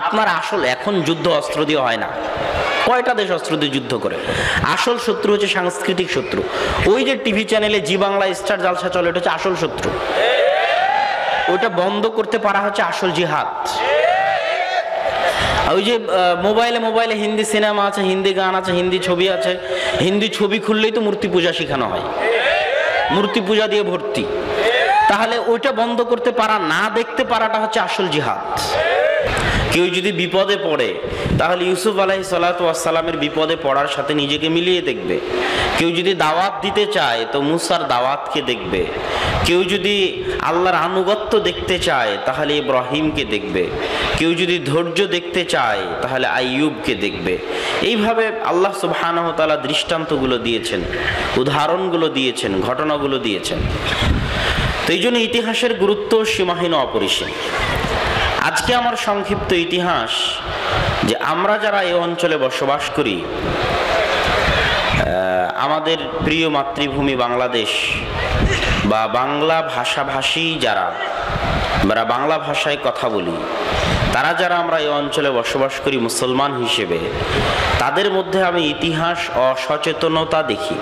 আপনার আসল এখন যুদ্ধ অস্ত্র দিয়ে হয় না। কয়টা দেশ অস্ত্র দিয়ে যুদ্ধ করে? আসল শত্রু হচ্ছে সাংস্কৃতিক শত্রু। ওই যে টিভি চ্যানেলে জি বাংলা স্টার জালসা চলে, এটা হচ্ছে আসল শত্রু। ওটা বন্ধ করতে পারা হচ্ছে আসল জিহাদ। ওই যে মোবাইলে হিন্দি সিনেমা আছে, হিন্দি গান আছে, হিন্দি ছবি আছে, হিন্দি ছবি খুললেই তো মূর্তি পূজা শেখানো হয়, মূর্তি পূজা দিয়ে ভর্তি। তাহলে ওইটা বন্ধ করতে পারা, না দেখতে পারাটা হচ্ছে আসল জিহাদ। কেউ যদি বিপদে পড়ে তাহলে ইউসুফ আলাইহিস সালাতু ওয়াস সালামের বিপদে পড়ার সাথে নিজেকে মিলিয়ে দেখবে। কেউ যদি দাওয়াত দিতে চায় তো মুসার দাওয়াতকে দেখবে। কেউ যদি আল্লাহর আনুগত্য দেখতে চায় তাহলে ইব্রাহিমকে দেখবে। কেউ যদি ধৈর্য দেখতে চায় তাহলে আইয়ুবকে দেখবে। এইভাবে আল্লাহ সুবহানাহু ওয়া তাআলা দৃষ্টান্তগুলো দিয়েছেন, উদাহরণগুলো দিয়েছেন, ঘটনাগুলো দিয়েছেন। তো এই জন্য ইতিহাসের গুরুত্ব সীমাহীন, অপরিসীম। আজকে আমার সংক্ষিপ্ত ইতিহাস, যে আমরা যারা এই অঞ্চলে বসবাস করি, আমাদের প্রিয় মাতৃভূমি বাংলাদেশ বা বাংলা ভাষাভাষী যারা, আমরা বাংলা ভাষায় কথা বলি, তারা যারা আমরা এই অঞ্চলে বসবাস করি মুসলমান হিসেবে, তাদের মধ্যে আমি ইতিহাস অসচেতনতা দেখি,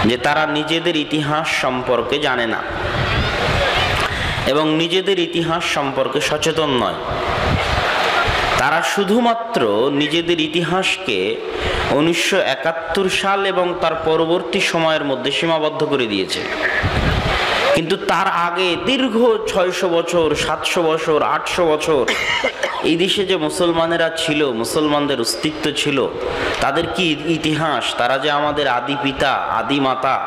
যে তারা নিজেদের ইতিহাস সম্পর্কে জানে না এবং নিজেদের ইতিহাস সম্পর্কে সচেতন নয়। তারা শুধুমাত্র নিজেদের ইতিহাসকে 1971 সাল এবং তার পরবর্তী সময়ের মধ্যে সীমাবদ্ধ করে দিয়েছে। কিন্তু তার আগে দীর্ঘ 600 বছর, 700 বছর, 800 বছর এই দেশে যে মুসলমানেরা ছিল, মুসলমানদের অস্তিত্ব ছিল, তাদের কি ইতিহাস, তারা যে আমাদের আদি পিতা, আদি মাতা,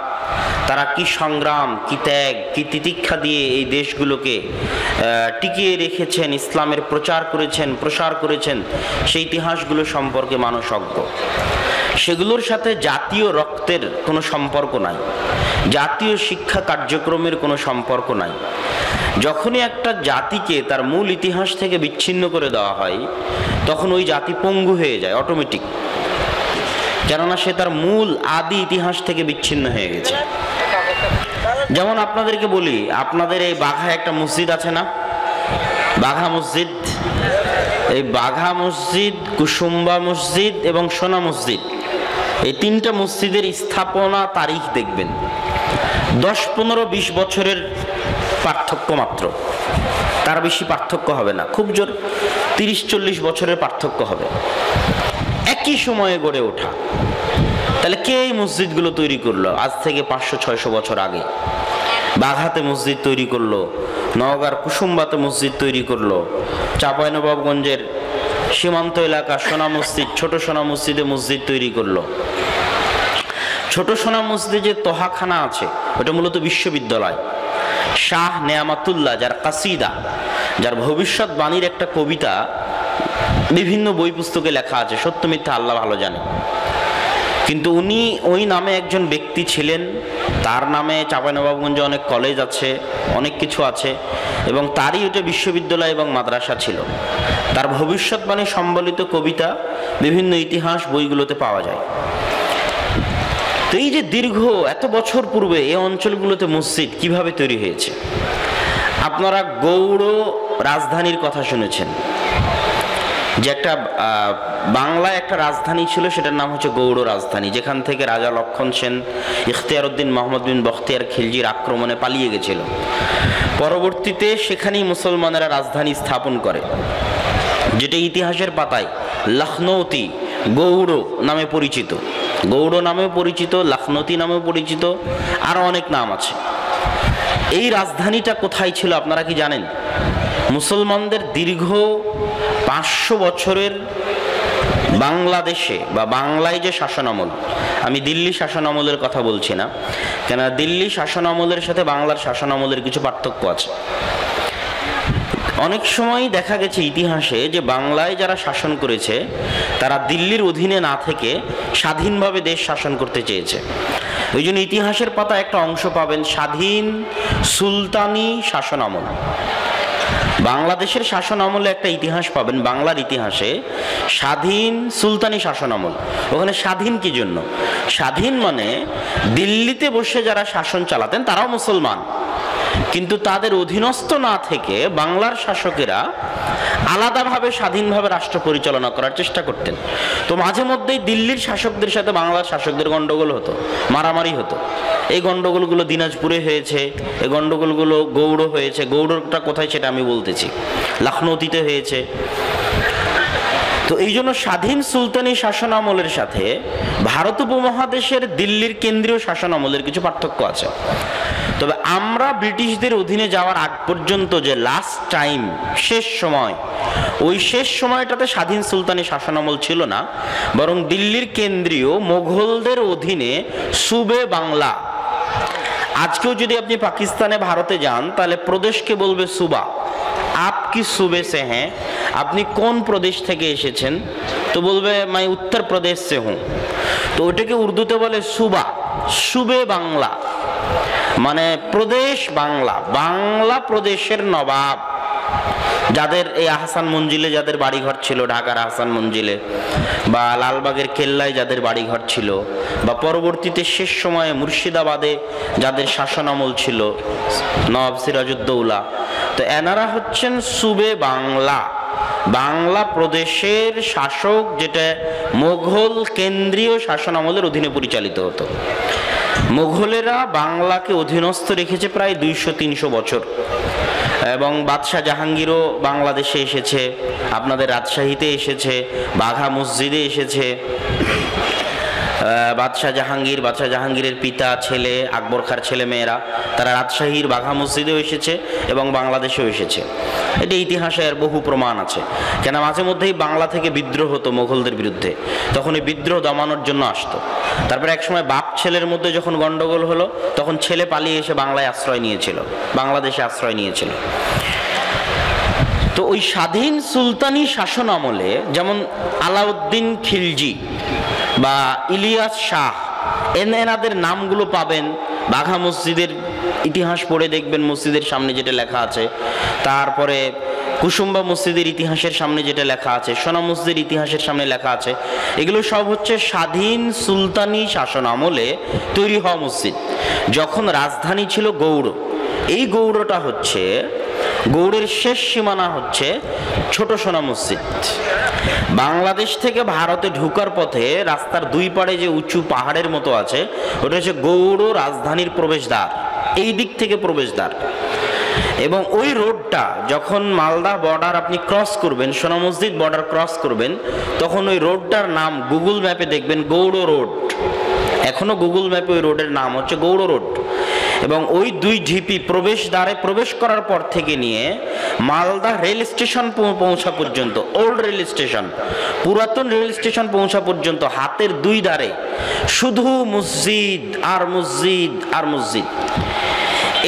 তারা কি সংগ্রাম, কি ত্যাগ, কি তিতিক্ষা দিয়ে এই দেশগুলোকে টিকিয়ে রেখেছেন, ইসলামের প্রচার করেছেন, প্রসার করেছেন, সেই ইতিহাসগুলো সম্পর্কে মানুষ অজ্ঞ। সেগুলোর সাথে জাতীয় রক্তের কোনো সম্পর্ক নাই, জাতীয় শিক্ষা কার্যক্রমের কোনো সম্পর্ক নাই। যখনই একটা জাতিকে তার মূল ইতিহাস থেকে বিচ্ছিন্ন করে দেওয়া হয়, তখন ওই জাতি পঙ্গু হয়ে যায় অটোমেটিক, কেননা সে তার মূল আদি ইতিহাস থেকে বিচ্ছিন্ন হয়ে গেছে। যেমন আপনাদেরকে বলি, আপনাদের এই বাঘায় একটা মসজিদ আছে না, বাঘা মসজিদ। এই বাঘা মসজিদ, কুসুম্বা মসজিদ এবং সোনা মসজিদ, এই তিনটা মসজিদের স্থাপনা তারিখ দেখবেন 10, 15, 20 বছরের পার্থক্য মাত্র, তার বেশি পার্থক্য হবে না। খুব জোর 30-40 বছরের পার্থক্য হবে, একই সময়ে গড়ে ওঠা। তাহলে কে এই মসজিদগুলো তৈরি করলো? আজ থেকে 500-600 বছর আগে বাঘাতে মসজিদ তৈরি করলো, নওগাঁর কুসুম্বাতে মসজিদ তৈরি করলো, চাঁপাইনবাবগঞ্জের সীমান্ত এলাকা সোনা মসজিদ, ছোট সোনা মসজিদে মসজিদ তৈরি করলো। ছোট সোনা মসজিদে যে তোহাখানা আছে, ওটা মূলত বিশ্ববিদ্যালয়। শাহ নেয়ামাতুল্লাহ, যার কাসিদা, যার ভবিষ্যৎবাণীর একটা কবিতা বিভিন্ন বই পুস্তকে লেখা আছে, সত্য মিথ্যা আল্লাহ ভালো জানে, কিন্তু উনি ওই নামে একজন ব্যক্তি ছিলেন। তার নামে চাঁপাইনবাবগঞ্জে অনেক কলেজ আছে, অনেক কিছু আছে, এবং তারই ওটা বিশ্ববিদ্যালয় এবং মাদ্রাসা ছিল। তার ভবিষ্যৎবাণী সম্বলিত কবিতা বিভিন্ন ইতিহাস বইগুলোতে পাওয়া যায়। তো এই যে দীর্ঘ এত বছর পূর্বে এই অঞ্চলগুলোতে মসজিদ কিভাবে তৈরি হয়েছে? আপনারা গৌড় রাজধানীর কথা শুনেছেন, যে একটা বাংলায় একটা রাজধানী ছিল, সেটার নাম হচ্ছে গৌড় রাজধানী, যেখান থেকে রাজা লক্ষণ সেন ইখতিয়ার উদ্দিন মোহাম্মদ বিন বখতিয়ার খিলজির আক্রমণে পালিয়ে গেছিল। পরবর্তীতে সেখানেই মুসলমানেরা রাজধানী স্থাপন করে, যেটা ইতিহাসের পাতায় লখনৌতি গৌড় নামে পরিচিত। গৌড় নামেও পরিচিত, লখনৌতি নামেও পরিচিত, আরো অনেক নাম আছে। এই রাজধানীটা কোথায় ছিল আপনারা কি জানেন? মুসলমানদের দীর্ঘ 500 বছরের বাংলাদেশে বা বাংলায় যে শাসনামল, আমি দিল্লি শাসনামলের কথা বলছি না, কেন দিল্লি শাসনামলের সাথে বাংলার শাসনামলের কিছু পার্থক্য আছে। অনেক সময় দেখা গেছে ইতিহাসে যে বাংলায় যারা শাসন করেছে তারা দিল্লির অধীনে না থেকে স্বাধীনভাবে দেশ শাসন করতে চেয়েছে। ওই জন্য ইতিহাসের পাতা একটা অংশ পাবেন স্বাধীন সুলতানি শাসনামল। বাংলাদেশের শাসন আমলে একটা ইতিহাস পাবেন, বাংলার ইতিহাসে স্বাধীন সুলতানি শাসন আমল। ওখানে স্বাধীন কি জন্য? স্বাধীন মানে দিল্লিতে বসে যারা শাসন চালাতেন তারাও মুসলমান, কিন্তু তাদের অধীনস্থ না থেকে বাংলার শাসকেরা আলাদাভাবে স্বাধীনভাবে রাষ্ট্র পরিচালনা করার চেষ্টা করতেন। তো মাঝে মধ্যেই দিল্লির শাসকদের সাথে বাংলার শাসকদের গণ্ডগোল হতো, মারামারি হতো। এই গণ্ডগোলগুলো দিনাজপুরে হয়েছে, এই গণ্ডগোলগুলো গৌড় হয়েছে। গৌড়টা কোথায় সেটা আমি বলতেছি, লখনৌতিতে হয়েছে। তো এই জন্য স্বাধীন সুলতানি শাসন আমলের সাথে ভারত উপমহাদেশের দিল্লির কেন্দ্রীয় শাসন আমলের কিছু পার্থক্য আছে। তবে আমরা ব্রিটিশদের অধীনে যাওয়ার আগ পর্যন্ত যে লাস্ট টাইম, শেষ সময়, ওই শেষ সময়টাতে স্বাধীন সুলতানি শাসন আমল ছিল না, বরং দিল্লির কেন্দ্রীয় মোগলদের অধীনে সুবে বাংলা। আজকেও যদি আপনি পাকিস্তানে ভারতে যান তাহলে প্রদেশকে বলবে সুবা। আপ কি সুবে সে হ্যাঁ, আপনি কোন প্রদেশ থেকে এসেছেন, তো বলবে মাই উত্তর প্রদেশ সে হুঁ। তো ওটাকে উর্দুতে বলে সুবা, সুবে বাংলা, মানে প্রদেশ বাংলা, বাংলা প্রদেশের নবাব। যাদের এই আহসান মঞ্জিলে যাদের বাড়িঘর ছিল, ঢাকার আহসান মঞ্জিলে বা লালবাগের কেল্লায় যাদের বাড়িঘর ছিল, বা পরবর্তীতে শেষ সময়ে মুর্শিদাবাদে যাদের শাসন আমল ছিল নবাব সিরাজউদ্দৌলা, তো এনারা হচ্ছেন সুবে বাংলা, বাংলা প্রদেশের শাসক, যেটা মোগল কেন্দ্রীয় শাসন আমলের অধীনে পরিচালিত হতো। মোগলেরা বাংলাকে অধীনস্থ রেখেছে প্রায় 200-300 বছর, এবং বাদশাহ জাহাঙ্গীরও বাংলাদেশে এসেছে, আপনাদের রাজশাহীতে এসেছে, বাঘা মসজিদে এসেছে। বাদশাহ জাহাঙ্গীরের পিতা, ছেলে, আকবর খাঁর ছেলে মেয়েরা, তারা রাজশাহীর বাঘা মসজিদেও এসেছে এবং বাংলাদেশেও এসেছে। এটা ইতিহাসে এর বহু প্রমাণ আছে। কেন মাঝে মধ্যেই বাংলা থেকে বিদ্রোহ হতো মোগলদের বিরুদ্ধে, তখন এই বিদ্রোহ দমানোর জন্য আসতো। তারপরে একসময় বাপ ছেলের মধ্যে যখন গন্ডগোল হলো, তখন ছেলে পালিয়ে এসে বাংলায় আশ্রয় নিয়েছিল, বাংলাদেশে আশ্রয় নিয়েছিল। তো ওই স্বাধীন সুলতানি শাসন আমলে যেমন আলাউদ্দিন খিলজি বা ইলিয়াস শাহ, এনাদের নামগুলো পাবেন। বাঘা মসজিদের ইতিহাস পড়ে দেখবেন মসজিদের সামনে যেটা লেখা আছে, তারপরে কুসুম্বা মসজিদের ইতিহাসের সামনে যেটা লেখা আছে, সোনা মসজিদের ইতিহাসের সামনে লেখা আছে। এগুলো সব হচ্ছে স্বাধীন সুলতানি শাসন আমলে তৈরি হওয়া মসজিদ, যখন রাজধানী ছিল গৌড়। এই গৌড়টা হচ্ছে, গৌড়ের শেষ সীমানা হচ্ছে ছোট সোনা মসজিদ। বাংলাদেশ থেকে ভারতে ঢুকার পথে রাস্তার দুই পাড়ে যে উঁচু পাহাড়ের মতো আছে, ওটা হচ্ছে গৌড় রাজধানীর প্রবেশদ্বার, এই দিক থেকে প্রবেশদ্বার। এবং ওই রোডটা যখন মালদা বর্ডার আপনি ক্রস করবেন, সোনা মসজিদ বর্ডার ক্রস করবেন, তখন ওই রোডটার নাম গুগল ম্যাপে দেখবেন গৌড় রোড। এখনো গুগল ম্যাপে ওই রোডের নাম হচ্ছে গৌড় রোড। এবং ওই দুই ঢিপি প্রবেশদ্বারে প্রবেশ করার পর থেকে নিয়ে মালদা রেল স্টেশন পৌঁছা পর্যন্ত, ওল্ড রেল স্টেশন, পুরাতন রেল স্টেশন পৌঁছা পর্যন্ত হাতের দুই ধারে শুধু মসজিদ আর মসজিদ আর মসজিদ।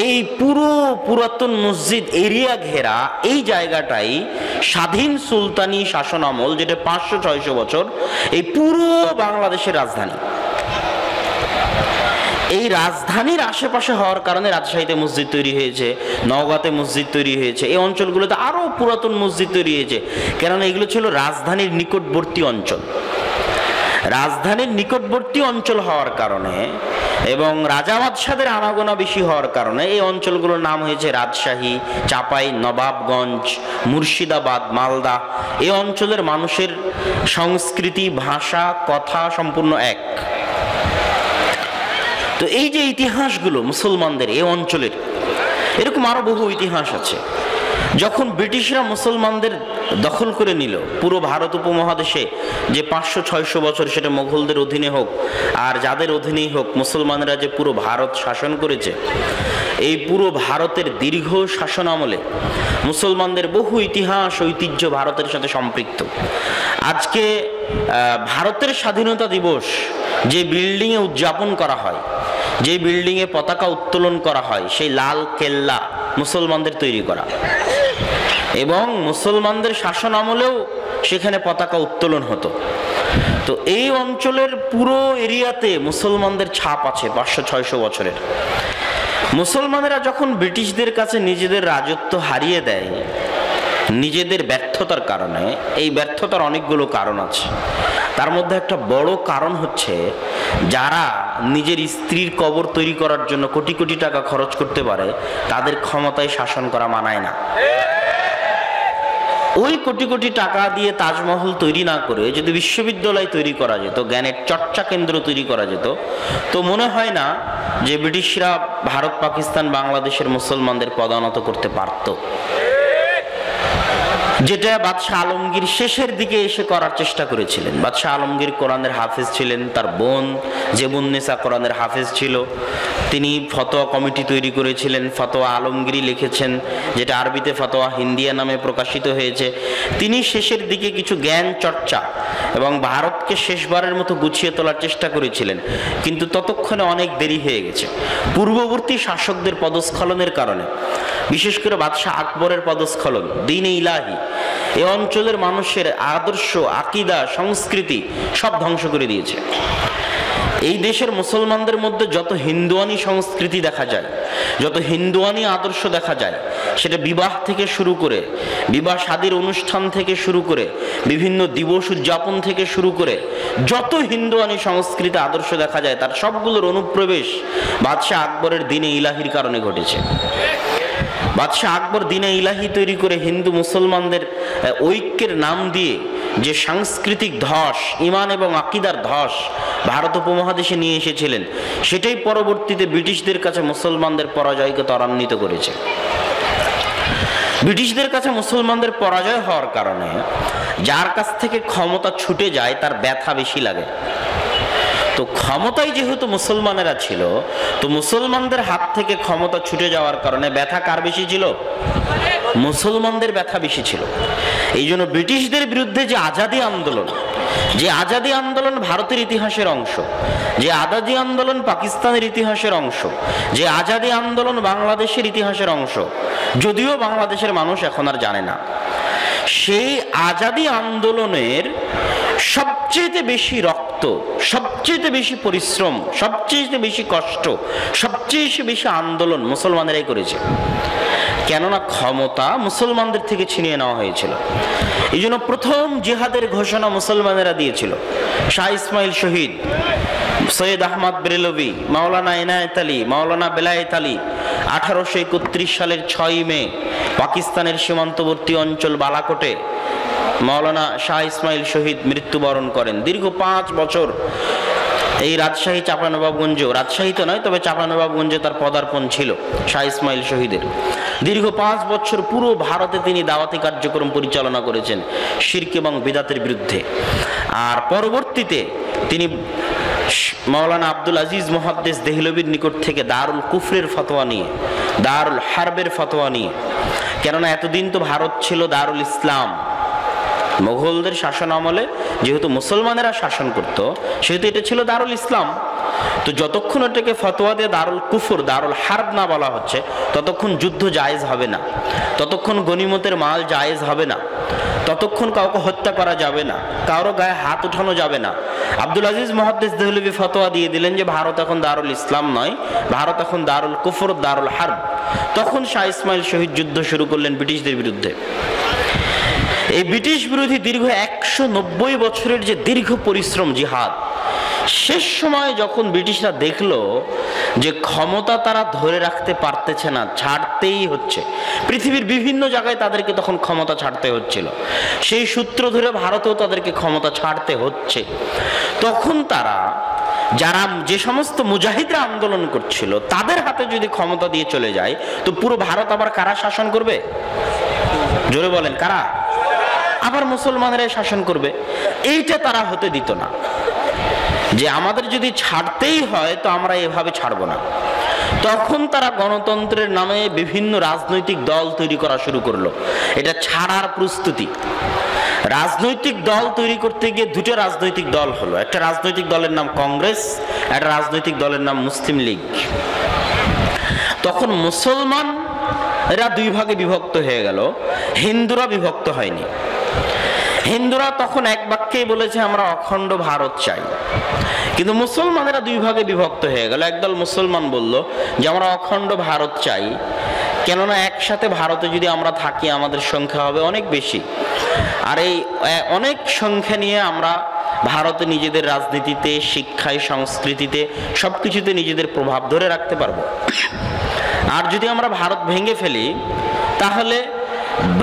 এই পুরো পুরাতন মসজিদ এরিয়া ঘেরা এই জায়গাটাই স্বাধীন সুলতানি শাসন আমল, যেটা 500-600 বছর, এই পুরো বাংলাদেশের রাজধানী। এই রাজধানীর আশেপাশে হওয়ার কারণে রাজশাহীতে মসজিদ তৈরি হয়েছে, নওগাঁতে মসজিদ তৈরি হয়েছে, এই অঞ্চলগুলোতে আরও পুরাতন মসজিদ তৈরি হয়েছে, কেননা এগুলো ছিল রাজধানীর নিকটবর্তী অঞ্চল। রাজধানীর নিকটবর্তী অঞ্চল হওয়ার কারণে এবং রাজা বাদশাদের আনাগোনা বেশি হওয়ার কারণে এই অঞ্চলগুলোর নাম হয়েছে রাজশাহী, চাপাই নবাবগঞ্জ, মুর্শিদাবাদ, মালদা। এই অঞ্চলের মানুষের সংস্কৃতি, ভাষা, কথা সম্পূর্ণ এক। তো এই যে ইতিহাসগুলো মুসলমানদের এই অঞ্চলের, এরকম আরো বহু ইতিহাস আছে। যখন ব্রিটিশরা মুসলমানদের দখল করে নিল পুরো ভারত উপমহাদেশে, যে 500-600 বছর, সেটা মোগলদের অধীনে হোক আর যাদের অধীনেই হোক, মুসলমানরা যে পুরো ভারত শাসন করেছে, এই পুরো ভারতের দীর্ঘ শাসন আমলে মুসলমানদের বহু ইতিহাস, ঐতিহ্য ভারতের সাথে সম্পৃক্ত। আজকে ভারতের স্বাধীনতা দিবস যে বিল্ডিংয়ে উদযাপন করা হয়, যে বিল্ডিংয়ে পতাকা উত্তোলন করা হয়, সেই লাল কেল্লা মুসলমানদের তৈরি করা, এবং মুসলমানদের শাসন আমলেও সেখানে পতাকা উত্তোলন হতো। তো এই অঞ্চলের পুরো এরিয়াতে মুসলমানদের ছাপ আছে 500-600 বছরের। মুসলমানেরা যখন ব্রিটিশদের কাছে নিজেদের রাজত্ব হারিয়ে দেয় নিজেদের ব্যর্থতার কারণে, এই ব্যর্থতার অনেকগুলো কারণ আছে। তার মধ্যে একটা বড় কারণ হচ্ছে, যারা নিজের স্ত্রীর কবর তৈরি করার জন্য কোটি কোটি টাকা খরচ করতে পারে, তাদের ক্ষমতায় শাসন করা মানায় না। ওই কোটি কোটি টাকা দিয়ে তাজমহল তৈরি না করে যদি বিশ্ববিদ্যালয় তৈরি করা যেত, জ্ঞানের চর্চা কেন্দ্র তৈরি করা যেত, তো মনে হয় না যে ব্রিটিশরা ভারত, পাকিস্তান, বাংলাদেশের মুসলমানদের পদানত করতে পারত, যেটা বাদশাহ আলমগীর শেষের দিকে এসে করার চেষ্টা করেছিলেন। বাদশাহ আলমগীর কোরআনের হাফেজ ছিলেন, তার বোন জেবুন্নেসা কোরআনের হাফেজ ছিল, তিনি ফতোয়া কমিটি তৈরি করেছিলেন, ফতোয়া আলমগীরই লিখেছেন, যেটা আরবিতে ফতোয়া হিন্দিয়া নামে প্রকাশিত হয়েছে। তিনি শেষের দিকে কিছু জ্ঞান চর্চা এবং ভারতকে শেষবারের মতো গুছিয়ে তোলার চেষ্টা করেছিলেন, কিন্তু ততক্ষণে অনেক দেরি হয়ে গেছে। পূর্ববর্তী শাসকদের পদস্খলনের কারণে, বিশেষ করে বাদশাহ আকবরের পদস্খলন, দ্বীন-ই ইলাহি এই অঞ্চলের মানুষের আদর্শ, আকিদা, সংস্কৃতি সব ধ্বংস করে দিয়েছে। এই দেশের মুসলমানদের মধ্যে যত হিন্দুয়ানি সংস্কৃতি দেখা যায়, যত হিন্দুয়ানি আদর্শ দেখা যায়, সেটা বিবাহ থেকে শুরু করে, বিবাহ শাদীর অনুষ্ঠান থেকে শুরু করে, বিভিন্ন দিবস উদযাপন থেকে শুরু করে যত হিন্দুয়ানি সংস্কৃতি আদর্শ দেখা যায়, তার সবগুলোর অনুপ্রবেশ বাদশাহ আকবরের দ্বীন-ই ইলাহির কারণে ঘটেছে। বাদশাহ আকবর দ্বীন-ই ইলাহি তৈরি করে হিন্দু মুসলমানদের ঐক্যের নাম দিয়ে যে সাংস্কৃতিক ধস, ইমান এবং আকিদার ধস ভারত উপমহাদেশে নিয়ে এসেছিলেন, সেটাই পরবর্তীতে ব্রিটিশদের কাছে মুসলমানদের পরাজয়কে ত্বরান্বিত করেছে। ব্রিটিশদের কাছে মুসলমানদের পরাজয় হওয়ার কারণে যার কাছ থেকে ক্ষমতা ছুটে যায় তার ব্যথা বেশি লাগে। তো ক্ষমতায় যেহেতু মুসলমানেরা ছিল, তো মুসলমানদের হাত থেকে ক্ষমতা ছুটে যাওয়ার কারণে ব্যথা কার বেশি ছিল? মুসলমানদের ব্যথা বেশি ছিল। এই জন্য ব্রিটিশদের বিরুদ্ধে যে আজাদী আন্দোলন, যে আজাদী আন্দোলন ভারতের ইতিহাসের অংশ, যে আজাদী আন্দোলন পাকিস্তানের ইতিহাসের অংশ, যে আজাদী আন্দোলন বাংলাদেশের ইতিহাসের অংশ, যদিও বাংলাদেশের মানুষ এখন আর জানে না, সেই আজাদী আন্দোলনের সবচেয়ে বেশি রক্ত, সবচেয়ে বেশি পরিশ্রম, সবচেয়ে বেশি কষ্ট, সবচেয়ে বেশি আন্দোলন মুসলমানেরাই করেছে। কেননা ক্ষমতা মুসলমানদের থেকে ছিনিয়ে নেওয়া হয়েছিল। এই জন্য প্রথম জিহাদের ঘোষণা মুসলমানেরা দিয়েছিল। শাহ ইসমাইল শহীদ, সৈয়দ আহমদ বেরেলভি, মাওলানা এনায়েত আলী, মাওলানা বেলায়েত আলী 1831 সালের 6ই মে পাকিস্তানের সীমান্তবর্তী অঞ্চল বালাকোটে মাওলানা শাহ ইসমাইল শহীদ মৃত্যুবরণ করেন। দীর্ঘ 5 বছর এই রাজশাহী চাঁপানবাবগঞ্জ, রাজশাহী তো নয়, তবে চাঁপানবাবগঞ্জে তার পদার্পণ ছিল শাহ ইসমাইল শহীদের। দীর্ঘ 5 বছর পুরো ভারতে তিনি দাওয়াতি কার্যক্রম পরিচালনা করেছেন শিরক এবং বিদআতের বিরুদ্ধে। আর পরবর্তীতে তিনি মাওলানা আব্দুল আজিজ মুহাদ্দিস দেহলভির নিকট থেকে দারুল কুফরের ফতোয়া নিয়ে, দারুল হারবের ফতোয়া নিয়ে, কেননা এতদিন তো ভারত ছিল দারুল ইসলাম, মোগলদের শাসন আমলে যেহেতু মুসলমানেরা শাসন করত, সেহেতু এটা ছিল দারুল ইসলাম। তো যতক্ষণ এটাকে ফতোয়া দিয়ে দারুল কুফর, দারুল হারব না বলা হচ্ছে, ততক্ষণ যুদ্ধ জায়েজ হবে না, ততক্ষণ গনিমতের মাল জায়েজ হবে না, ততক্ষণ কাউকে হত্যা করা যাবে না, কারো গায়ে হাত উঠানো যাবে না। আব্দুল আজিজ মুহাদ্দিস দেহলভি ফতোয়া দিয়ে দিলেন যে ভারত এখন দারুল ইসলাম নয়, ভারত এখন দারুল কুফর, দারুল হারব। তখন শাহ ইসমাইল শহীদ যুদ্ধ শুরু করলেন ব্রিটিশদের বিরুদ্ধে। এই ব্রিটিশ বিরোধী দীর্ঘ 190 বছরের যে দীর্ঘ পরিশ্রম জিহাদ, শেষ সময়ে যখন ব্রিটিশরা দেখলো যে ক্ষমতা তারা ধরে রাখতে পারতেছে না, ছাড়তেই হচ্ছে, পৃথিবীর বিভিন্ন জায়গায় তাদেরকে তখন ক্ষমতা ছাড়তে হচ্ছিল, সেই সূত্র ধরে ভারতেও তাদেরকে ক্ষমতা ছাড়তে হচ্ছে, তখন তারা যারা যে সমস্ত মুজাহিদরা আন্দোলন করছিল তাদের হাতে যদি ক্ষমতা দিয়ে চলে যায়, তো পুরো ভারত আবার কারা শাসন করবে? জোরে বলেন, কারা? আবার মুসলমানেরাই শাসন করবে। এইটা তারা হতে দিত না, যে আমাদের যদি ছাড়তেই হয় তো আমরা এভাবে ছাড়বো না। তখন তারা গণতন্ত্রের নামে বিভিন্ন রাজনৈতিক দল তৈরি করা শুরু করলো। এটা ছাড়ার প্রস্তুতি। রাজনৈতিক দল তৈরি করতে গিয়ে 2টা রাজনৈতিক দল হলো। একটা রাজনৈতিক দলের নাম কংগ্রেস, একটা রাজনৈতিক দলের নাম মুসলিম লীগ। তখন মুসলমান এরা 2 ভাগে বিভক্ত হয়ে গেল, হিন্দুরা বিভক্ত হয়নি। হিন্দুরা তখন এক বাক্যেই বলেছে আমরা অখণ্ড ভারত চাই, কিন্তু মুসলমানেরা 2 ভাগে বিভক্ত হয়ে গেল। একদল মুসলমান বলল যে আমরা অখণ্ড ভারত চাই, কেননা একসাথে ভারতে যদি আমরা থাকি আমাদের সংখ্যা হবে অনেক বেশি, আর এই অনেক সংখ্যা নিয়ে আমরা ভারতে নিজেদের রাজনীতিতে, শিক্ষায়, সংস্কৃতিতে সবকিছুতে নিজেদের প্রভাব ধরে রাখতে পারবো। আর যদি আমরা ভারত ভেঙে ফেলি তাহলে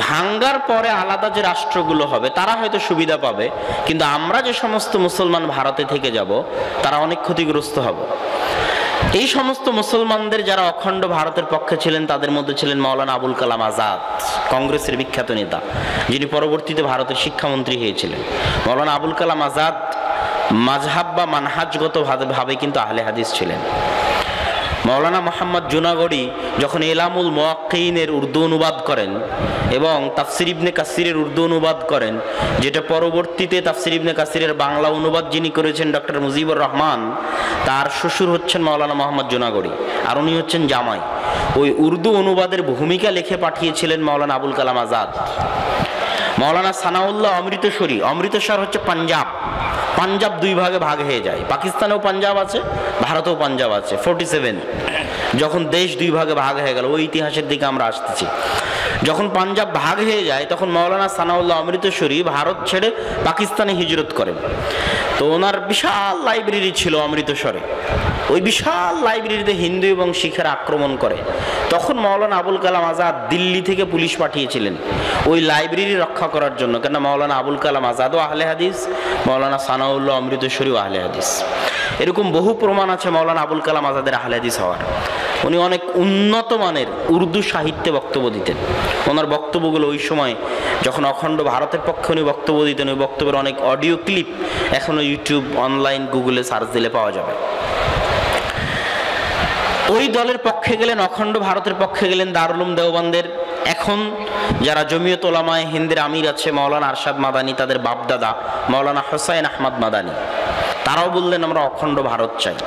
ভাঙ্গার পরে আলাদা যে রাষ্ট্রগুলো হবে তারা হয়তো সুবিধা পাবে, কিন্তু আমরা যে সমস্ত মুসলমান ভারতে থেকে যাব তারা অনেক ক্ষতিগ্রস্ত হব। এই সমস্ত মুসলমানদের যারা অখণ্ড ভারতের পক্ষে ছিলেন তাদের মধ্যে ছিলেন মাওলানা আবুল কালাম আজাদ, কংগ্রেসের বিখ্যাত নেতা, যিনি পরবর্তীতে ভারতের শিক্ষামন্ত্রী হয়েছিলেন। মাওলানা আবুল কালাম আজাদ মাযহাব বা মানহাজগত ভাবে কিন্তু আহলে হাদিস ছিলেন। মাওলানা মোহাম্মদ জুনাগড়ি যখন এলামুল মুওয়াক্কিনের উর্দু অনুবাদ করেন এবং তাফসির ইবনে কাসিরের উর্দু অনুবাদ করেন, যেটা পরবর্তীতে তাফসির ইবনে কাসিরের বাংলা অনুবাদ যিনি করেছেন ডক্টর মুজিবুর রহমান, তার শ্বশুর হচ্ছেন মাওলানা মোহাম্মদ জুনাগড়ি, আর উনি হচ্ছেন জামাই। ওই উর্দু অনুবাদের ভূমিকা লিখে পাঠিয়েছিলেন মাওলানা আবুল কালাম আজাদ। মাওলানা সানাউল্লাহ অমৃতসরী, অমৃতসর হচ্ছে পাঞ্জাব, পাঞ্জাব দুই ভাগে ভাগ হয়ে যায়, পাকিস্তানেও পাঞ্জাব আছে, ভারতেও পাঞ্জাব আছে। 47 যখন দেশ দুই ভাগে ভাগ হয়ে গেল, ওই ইতিহাসের দিকে আমরা আসতেছি। যখন পাঞ্জাব ভাগ হয়ে যায় তখন মাওলানা সানাউল্লাহ অমৃতসরী ভারত ছেড়ে পাকিস্তানে হিজরত করেন। তো ওনার বিশাল লাইব্রেরি ছিল অমৃতসরে, ওই বিশাল লাইব্রেরিতে হিন্দু এবং শিখেরা আক্রমণ করে। তখন মাওলানা আবুল কালাম আজাদ দিল্লি থেকে পুলিশ পাঠিয়েছিলেন ওই লাইব্রেরি রক্ষা করার জন্য, কেন মাওলানা আবুল কালাম আজাদও আহলে হাদিস, মাওলানা সানাউল্লাহ অমৃতসরীও আহলে হাদিস। এরকম বহু প্রমাণ আছে মাওলানা আবুল কালাম আজাদের আহলে হাদিস হওয়ার। উনি অনেক উন্নত মানের উর্দু সাহিত্যে বক্তব্য দিতেন। ওনার বক্তব্যগুলো ওই সময় যখন অখণ্ড ভারতের পক্ষে উনি বক্তব্য দিতেন, ওই বক্তব্যের অনেক অডিও ক্লিপ এখনো ইউটিউব, অনলাইন, গুগলে সার্চ দিলে পাওয়া যাবে। ওই দলের পক্ষে গেলেন, অখণ্ড ভারতের পক্ষে গেলেন দারুল উলুম দেওবন্দের এখন যারা জমিয়ত উলামায়ে হিন্দের আমির আছে মাওলানা আরশাদ মাদানী, তাদের বাপদাদা মাওলানা হোসাইন আহমদ মাদানী, তারাও বললেন আমরা অখণ্ড ভারত চাই।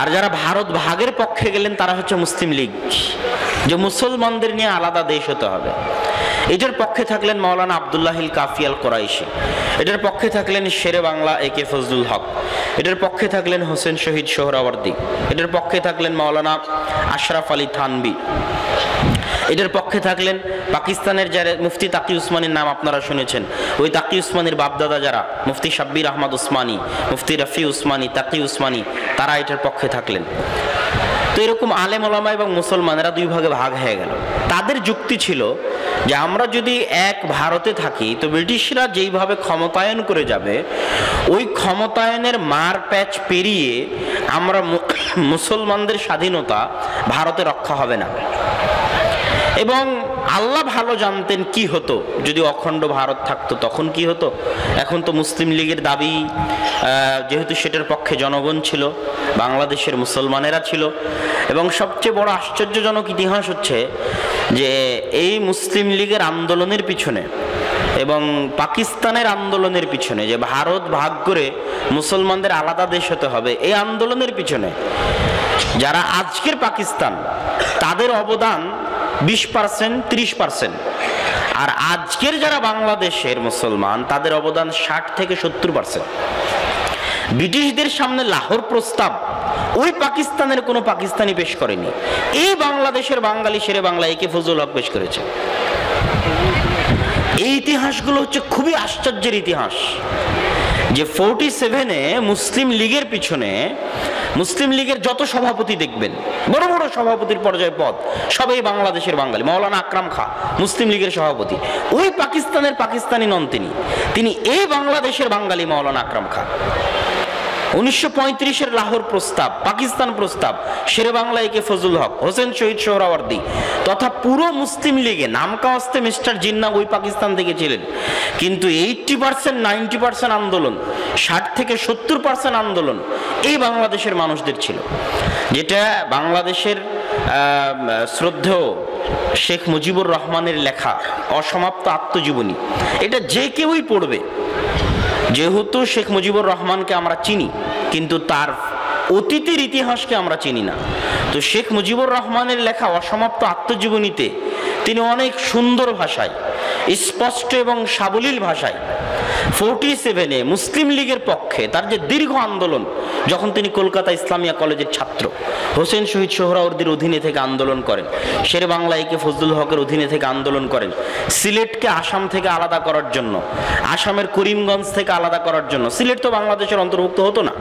আর যারা ভারত ভাগের পক্ষে গেলেন তারা হচ্ছে মুসলিম লীগ, যে মুসলমানদের নিয়ে আলাদা দেশ হতে হবে। এটার পক্ষে থাকলেন মাওলানা আব্দুল্লাহিল কাফি আল কোরাইশি, এটার পক্ষে থাকলেন শেরে বাংলা একে ফজলুল হক, এটার পক্ষে থাকলেন হোসেন শহীদ সোহরাওয়ার্দী, এটার পক্ষে থাকলেন মাওলানা আশরাফ আলী থানবী, এটার পক্ষে থাকলেন পাকিস্তানের যারা মুফতি তাকি উসমানীর নাম আপনারা শুনেছেন, ওই তাকি উসমানীর বাপদাদা যারা মুফতি শাব্বির আহমদ উসমানী, মুফতি রফি উসমানী, তাকি উসমানী, তারা এটার পক্ষে থাকলেন। তো এরকম আলেম ওলামা এবং মুসলমানেরা দুই ভাগে ভাগ হয়ে গেল। তাদের যুক্তি ছিল যে আমরা যদি এক ভারতে থাকি তো ব্রিটিশরা যেইভাবে ক্ষমতায়ন করে যাবে, ওই ক্ষমতায়নের মার প্যাচ পেরিয়ে আমরা মুসলমানদের স্বাধীনতা ভারতে রক্ষা হবে না। এবং আল্লাহ ভালো জানতেন কি হতো যদি অখণ্ড ভারত থাকতো, তখন কি হতো। এখন তো মুসলিম লীগের দাবি, যেহেতু সেটার পক্ষে জনগণ ছিল, বাংলাদেশের মুসলমানেরা ছিল, এবং সবচেয়ে বড় আশ্চর্যজনক ইতিহাস হচ্ছে যে এই মুসলিম লীগের আন্দোলনের পিছনে এবং পাকিস্তানের আন্দোলনের পিছনে, যে ভারত ভাগ করে মুসলমানদের আলাদা দেশ হতে হবে, এই আন্দোলনের পিছনে যারা আজকের পাকিস্তান, তাদের অবদান 20%, 30%, আর আজকের যারা বাংলাদেশের মুসলমান তাদের অবদান 60 থেকে 70%। ব্রিটিশদের সামনে লাহোর প্রস্তাব ওই পাকিস্তানের কোনো পাকিস্তানি পেশ করেনি, এই বাংলাদেশের বাঙালি শেরে বাংলা একে ফজলুল হক পেশ করেছে। এই ইতিহাসগুলো হচ্ছে খুবই আশ্চর্যের ইতিহাস, যে 47-এ মুসলিম লীগের পিছনে, মুসলিম লীগের যত সভাপতি দেখবেন, বড় বড় সভাপতির পর্যায়ে পদ, সবাই বাংলাদেশের বাঙালি। মাওলানা আকরাম খাঁ মুসলিম লীগের সভাপতি, ওই পাকিস্তানের পাকিস্তানি নন তিনি এই বাংলাদেশের বাঙালি মাওলানা আকরাম খাঁ। 1935-এর লাহোর প্রস্তাব, পাকিস্তান প্রস্তাব, শেরে বাংলা একে ফজলুল হক, হোসেন শহীদ সোহরাওয়ার্দী তথা পুরো মুসলিম লীগে নামকাওয়াস্তে মিস্টার জিন্নাহ ওই পাকিস্তান থেকে ছিলেন। কিন্তু 80%, 90% আন্দোলন, 60 থেকে 70% আন্দোলন এই বাংলাদেশের মানুষদের ছিল। যেটা বাংলাদেশের শ্রদ্ধেয় শেখ মুজিবুর রহমানের লেখা অসমাপ্ত আত্মজীবনী, এটা যে কেউই পড়বে। যেহেতু শেখ মুজিবুর রহমানকে আমরা চিনি কিন্তু তার অতীতের ইতিহাসকে আমরা চিনি না, তো শেখ মুজিবুর রহমানের লেখা অসমাপ্ত আত্মজীবনীতে তিনি অনেক সুন্দর ভাষায়, স্পষ্ট এবং সাবলীল ভাষায় 47-এ মুসলিম লীগের পক্ষে তার যে দীর্ঘ আন্দোলন, যখন তিনি কলকাতা ইসলামিয়া কলেজের ছাত্র, হোসেন শহীদ সোহরাওয়ার্দীর অধীনে থেকে আন্দোলন করেন, শেরে বাংলা একে ফজলুল হকের অধীনে থেকে আন্দোলন করেন, সিলেটকে আসাম থেকে আলাদা করার জন্য, আসামের করিমগঞ্জ থেকে আলাদা করার জন্য। সিলেট তো বাংলাদেশের অন্তর্ভুক্ত হতো না,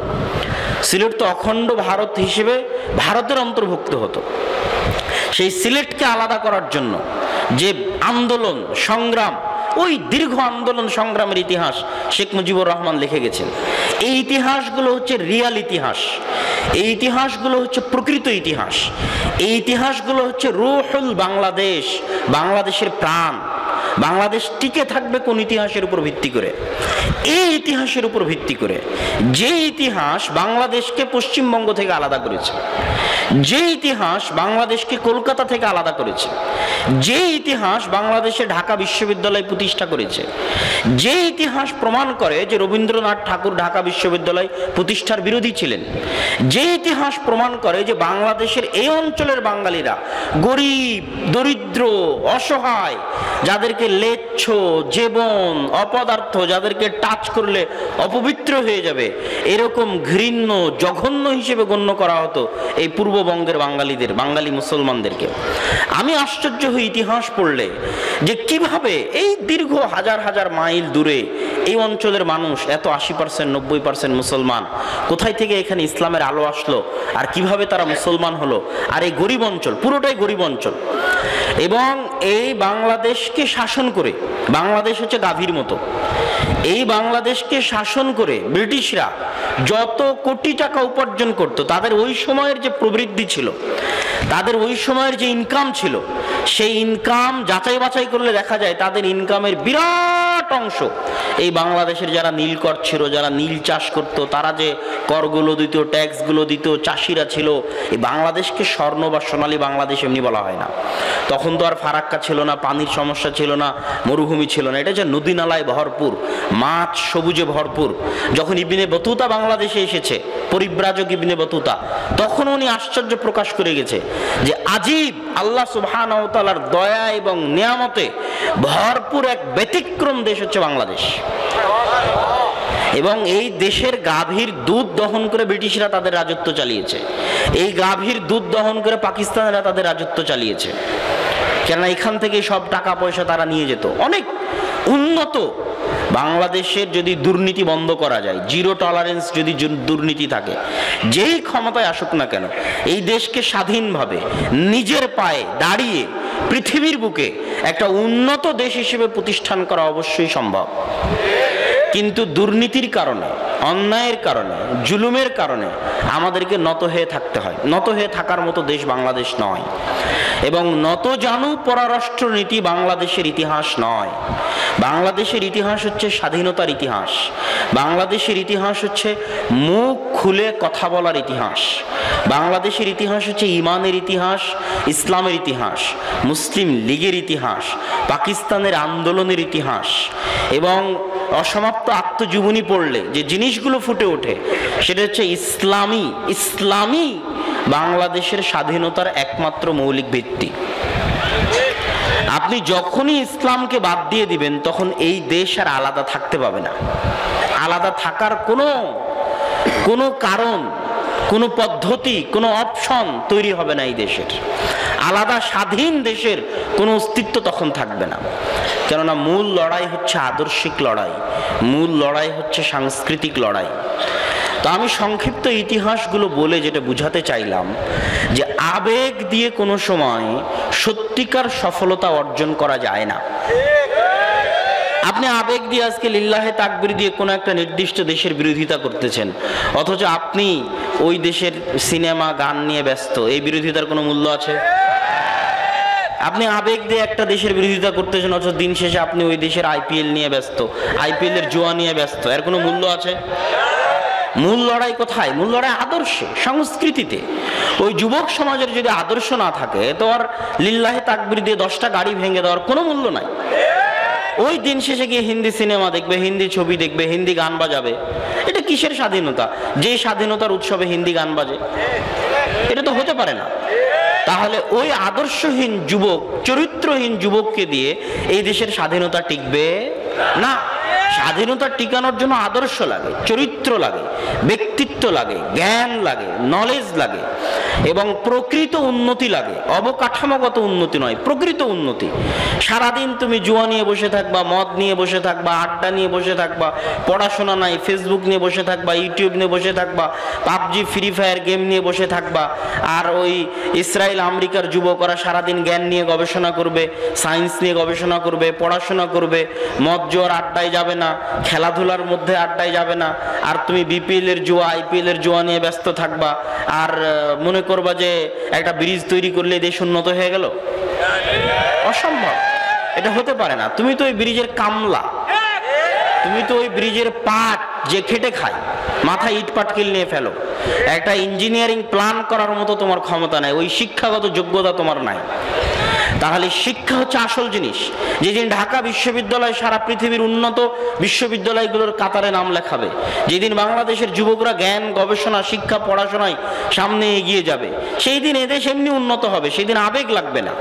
সিলেট তো অখণ্ড ভারত হিসেবে ভারতের অন্তর্ভুক্ত হতো। সেই সিলেটকে আলাদা করার জন্য যে আন্দোলন সংগ্রাম, ওই দীর্ঘ আন্দোলন সংগ্রামের ইতিহাস শেখ মুজিবুর রহমান লিখে গেছেন। এই ইতিহাসগুলো হচ্ছে রিয়াল ইতিহাস, এই ইতিহাসগুলো হচ্ছে প্রকৃত ইতিহাস, এই ইতিহাসগুলো হচ্ছে রুহুল বাংলাদেশ, বাংলাদেশের প্রাণ। বাংলাদেশ টিকে থাকবে কোন ইতিহাসের উপর ভিত্তি করে? এই ইতিহাসের উপর ভিত্তি করে, যে ইতিহাস বাংলাদেশকে পশ্চিমবঙ্গ থেকে আলাদা করেছে, যে ইতিহাস বাংলাদেশকে কলকাতা থেকে আলাদা করেছে, যে ইতিহাস বাংলাদেশে ঢাকা বিশ্ববিদ্যালয় প্রতিষ্ঠা করেছে, যে ইতিহাস প্রমাণ করে যে রবীন্দ্রনাথ ঠাকুর ঢাকা বিশ্ববিদ্যালয় প্রতিষ্ঠার বিরোধী ছিলেন, যে ইতিহাস প্রমাণ করে যে বাংলাদেশের এই অঞ্চলের বাঙালিরা গরিব, দরিদ্র, অসহায়, যাদেরকে লেচ্ছ, জীবন, অপদার্থ, যাদেরকে টাচ করলে অপবিত্র হয়ে যাবে, এরকম ঘৃণ্য, জঘন্য হিসেবে গণ্য করা হতো এই পূর্ববঙ্গের বাঙালিদের, বাঙালি মুসলমানদেরকে। আমি আশ্চর্য হই ইতিহাস পড়লে যে কিভাবে এই দীর্ঘ হাজার হাজার মাইল দূরে এই অঞ্চলের মানুষ এত 80%, 90% মুসলমান, কোথায় থেকে এখানে ইসলামের আলো আসলো, আর কিভাবে তারা মুসলমান হলো। আর এই গরিব অঞ্চল, পুরোটাই গরিব অঞ্চল, এবং এই বাংলাদেশকে শাসন করে, বাংলাদেশ হচ্ছে গাভীর মতো, এই বাংলাদেশকে শাসন করে ব্রিটিশরা যত কোটি টাকা উপার্জন করত, তাদের ওই সময়ের যে প্রবৃদ্ধি ছিল, তাদের ওই সময়ের যে ইনকাম ছিল, সেই ইনকাম যাচাই বাছাই করলে দেখা যায় তাদের ইনকামের বিরাট অংশ এই বাংলাদেশের যারা নীল কর ছিল, যারা নীল চাষ করত, তারা যে করগুলো দিত, ট্যাক্সগুলো দিত, চাষিরা ছিল। এই বাংলাদেশকে স্বর্ণ বা সোনালী বাংলাদেশ এমনি বলা হয় না। তখন তো আর ফারাক্কা ছিল না, পানির সমস্যা ছিল না, মরুভূমি ছিল না, এটা যে নদী নালায় ভরপুর, মাছ সবুজে ভরপুর। যখন ইবনে বতুতা বাংলাদেশে এসেছে, পরিব্রাজক ইবনে বতুতা, তখন উনি আশ্চর্য প্রকাশ করে গেছে যে আজীব আল্লাহ সুবহানাহু ওয়া তাআলার দয়া এবং নিয়ামতে ভরপুর এক ব্যতিক্রম দেশ হচ্ছে বাংলাদেশ। এবং এই দেশের গাভীর দুধ দহন করে ব্রিটিশরা তাদের রাজত্ব চালিয়েছে, এই গাভীর দুধ দহন করে পাকিস্তানিরা তাদের রাজত্ব চালিয়েছে, কেননা এখান থেকে সব টাকা পয়সা তারা নিয়ে যেত। অনেক উন্নত বাংলাদেশের যদি দুর্নীতি বন্ধ করা যায়, জিরো টলারেন্স যদি দুর্নীতি থাকে, যেই ক্ষমতায় আসুক না কেন, এই দেশকে স্বাধীনভাবে নিজের পায়ে দাঁড়িয়ে পৃথিবীর বুকে একটা উন্নত দেশ হিসেবে প্রতিষ্ঠান করা অবশ্যই সম্ভব। কিন্তু দুর্নীতির কারণে, অন্যায়ের কারণে, জুলুমের কারণে আমাদেরকে নত হয়ে থাকতে হয়। নত হয়ে থাকার মতো দেশ বাংলাদেশ নয়, এবং নত জানু পররাষ্ট্র নীতি বাংলাদেশের ইতিহাস নয়। বাংলাদেশের ইতিহাস হচ্ছে স্বাধীনতার ইতিহাস, বাংলাদেশের ইতিহাস হচ্ছে মুখ খুলে কথা বলার ইতিহাস, বাংলাদেশের ইতিহাস হচ্ছে ইমানের ইতিহাস, ইসলামের ইতিহাস, মুসলিম লীগের ইতিহাস, পাকিস্তানের আন্দোলনের ইতিহাস। এবং অসমাপ্ত আত্মজীবনী পড়লে যে জিনিসগুলো ফুটে ওঠে সেটা হচ্ছে ইসলামী বাংলাদেশের স্বাধীনতার একমাত্র মৌলিক ভিত্তি। আপনি যখনই ইসলামকে বাদ দিয়ে দিবেন তখন এই দেশ আর আলাদা থাকতে পাবে না। আলাদা থাকার কোনো কারণ, কোনো পদ্ধতি, কোনো অপশন তৈরি হবে না এই দেশের। আলাদা স্বাধীন দেশের কোনো অস্তিত্ব তখন থাকবে না, কেননা মূল লড়াই হচ্ছে আদর্শিক লড়াই, মূল লড়াই হচ্ছে সাংস্কৃতিক লড়াই। তো আমি সংক্ষিপ্ত ইতিহাসগুলো বলে যেটা বুঝাতে চাইলাম যে আবেগ দিয়ে কোনো সময় সত্যিকার সফলতা অর্জন করা যায় না। আপনি আবেগ দিয়ে আজকে লিল্লাহে তাকবীর দিয়ে কোনো একটা নির্দিষ্ট দেশের বিরোধিতা করতেছেন, অথচ আপনি ওই দেশের সিনেমা গান নিয়ে ব্যস্ত, এই বিরোধিতার কোনো মূল্য আছে? আপনি আবেগ দিয়ে একটা দেশের বিরোধিতা করতেছেন, অথচ দিন শেষে আপনি ওই দেশের আইপিএল নিয়ে ব্যস্ত, আইপিএল এর জুয়া নিয়ে ব্যস্ত, এর কোনো মূল্য আছে? মূল লড়াই কোথায়? মূল লড়াই আদর্শে, সংস্কৃতিতে। ওই যুবক সমাজের যদি আদর্শ না থাকে তো আর লিল্লাহে তাকবীর দিয়ে 10টা গাড়ি ভেঙে দেওয়ার কোনো মূল্য নাই। ওই দিন শেষে গিয়ে হিন্দি সিনেমা দেখবে, হিন্দি ছবি দেখবে, হিন্দি গান বাজাবে। এটা কিসের স্বাধীনতা? যে স্বাধীনতার উৎসবে হিন্দি গান বাজে, এটা তো হতে পারে না। তাহলে ওই আদর্শহীন যুবক, চরিত্রহীন যুবককে দিয়ে এই দেশের স্বাধীনতা টিকবে না। স্বাধীনতা টিকানোর জন্য আদর্শ লাগে, চরিত্র লাগে, ব্যক্তি ব্যক্তিত্ব লাগে, জ্ঞান লাগে, নলেজ লাগে এবং প্রকৃত উন্নতি লাগে। অবকাঠামোগত উন্নতি নয়, প্রকৃত উন্নতি। সারাদিন তুমি জুয়া নিয়ে বসে থাকবা, মদ নিয়ে বসে থাকবা, আড্ডা নিয়ে বসে থাকবা, পড়াশোনা নাই, ফেসবুক নিয়ে বসে থাকবা, ইউটিউব নিয়ে বসে থাকবা, পাবজি ফ্রি ফায়ার গেম নিয়ে বসে থাকবা। আর ওই ইসরায়েল আমেরিকার যুবকরা সারাদিন জ্ঞান নিয়ে গবেষণা করবে, সায়েন্স নিয়ে গবেষণা করবে, পড়াশোনা করবে, মদ জোয়ার আড্ডায় যাবে না, খেলাধুলার মধ্যে আড্ডায় যাবে না। আর তুমি বিপিএল এর জুয়া, আইপিএল এর জুয়া নিয়ে ব্যস্ত থাকবা আর মনে করবা যে একটা ব্রিজ তৈরি করলে দেশ উন্নত হয়ে গেল। অসম্ভব, এটা হতে পারে না। তুমি তো ওই ব্রিজের কামলা, তুমি তো ওই ব্রিজের পাট যে খেটে খায়, মাথায় ইট পাটকেল নিয়ে ফেলো। একটা ইঞ্জিনিয়ারিং প্ল্যান করার মতো তোমার ক্ষমতা নাই, ওই শিক্ষাগত যোগ্যতা তোমার নাই। তাহলে শিক্ষা হচ্ছে আসল জিনিস। যেদিন ঢাকা বিশ্ববিদ্যালয় সারা পৃথিবীর উন্নত বিশ্ববিদ্যালয়গুলোর কাতারে নাম লেখাবে, যেদিন বাংলাদেশের যুবকরা জ্ঞান, গবেষণা, শিক্ষা, পড়াশোনায় সামনে এগিয়ে যাবে, সেই দিন এদেশ এমনি উন্নত হবে। সেই দিন আবেগ লাগবে না।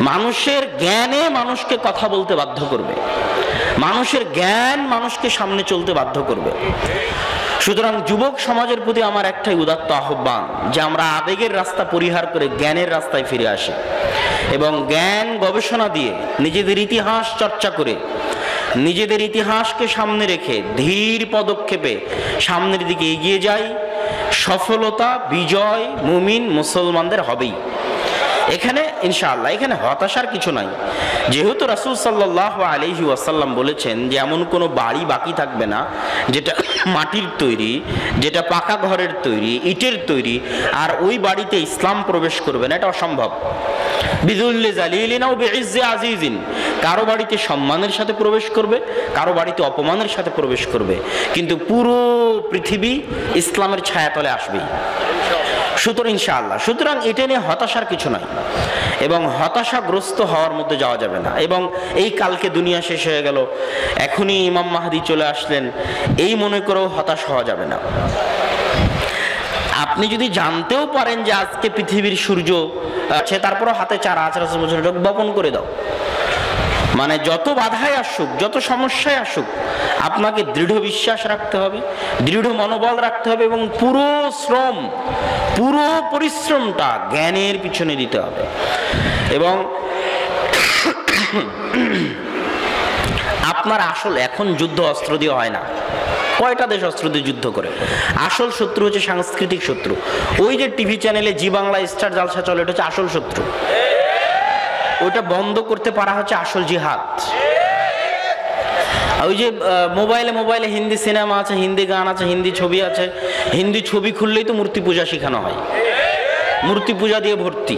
মানুষের জ্ঞানে মানুষকে কথা বলতে বাধ্য করবে, মানুষের জ্ঞান মানুষকে সামনে চলতে বাধ্য করবে। সুতরাং যুবক সমাজের প্রতি আমার একটাই উদাত্ত আহ্বান যে আমরা আবেগের রাস্তা পরিহার করে জ্ঞানের রাস্তায় ফিরে আসি এবং জ্ঞান গবেষণা দিয়ে নিজেদের ইতিহাস চর্চা করে নিজেদের ইতিহাসকে সামনে রেখে ধীর পদক্ষেপে সামনের দিকে এগিয়ে যাই। সফলতা, বিজয় মুমিন মুসলমানদের হবেই। এখানে ইনশাআল্লাহ এখানে হতাশার কিছু নাই। যেহেতু রাসূল সাল্লাল্লাহু আলাইহি ওয়াসাল্লাম বলেছেন যে এমন কোনো বাড়ি বাকি থাকবে না যেটা মাটির তৈরি, যেটা পাকা ঘরের তৈরি, ইটের তৈরি, আর ওই বাড়িতে ইসলাম প্রবেশ করবে না, এটা অসম্ভব। বিযুল্লি জালিলিন আও বিইজ্জি আজিজিন, কারো বাড়িতে সম্মানের সাথে প্রবেশ করবে, কারো বাড়িতে অপমানের সাথে প্রবেশ করবে, কিন্তু পুরো পৃথিবী ইসলামের ছায়াতলে আসবেই। সুতরাং ইনশাআল্লাহ, সুতরাং এটা নিয়ে হতাশার কিছু নাই এবং হতাশাগ্রস্ত হওয়ার মধ্যে যাওয়া যাবে না। এবং এই কালকে দুনিয়া শেষ হয়ে গেল, এখনই ইমাম মাহদি চলে আসলেন, এই মনে করেও হতাশ হওয়া যাবে না। আপনি যদি জানতেও পারেন যে আজকে পৃথিবীর সূর্য আছে, তারপরও হাতে চারা আছে, বপন করে দাও। মানে যত বাধায় আসুক, যত সমস্যায় আসুক, আপনাকে দৃঢ় বিশ্বাস রাখতে হবে, দৃঢ় মনোবল রাখতে হবে এবং পুরো শ্রম, পুরো পরিশ্রমটা জ্ঞানের পিছনে দিতে হবে। এবং আপনার আসল এখন যুদ্ধ অস্ত্র দিয়ে হয় না। কয়টা দেশ অস্ত্র দিয়ে যুদ্ধ করে? আসল শত্রু হচ্ছে সাংস্কৃতিক শত্রু। ওই যে টিভি চ্যানেলে জি বাংলা স্টার জালসা চলে, এটা হচ্ছে আসল শত্রু। ওইটা বন্ধ করতে পারা হচ্ছে আসল জিহাদ। ওই যে মোবাইলে হিন্দি সিনেমা আছে, হিন্দি গান আছে, হিন্দি ছবি আছে, হিন্দি ছবি খুললেই তো মূর্তি পূজা শেখানো হয়, মূর্তি পূজা দিয়ে ভর্তি।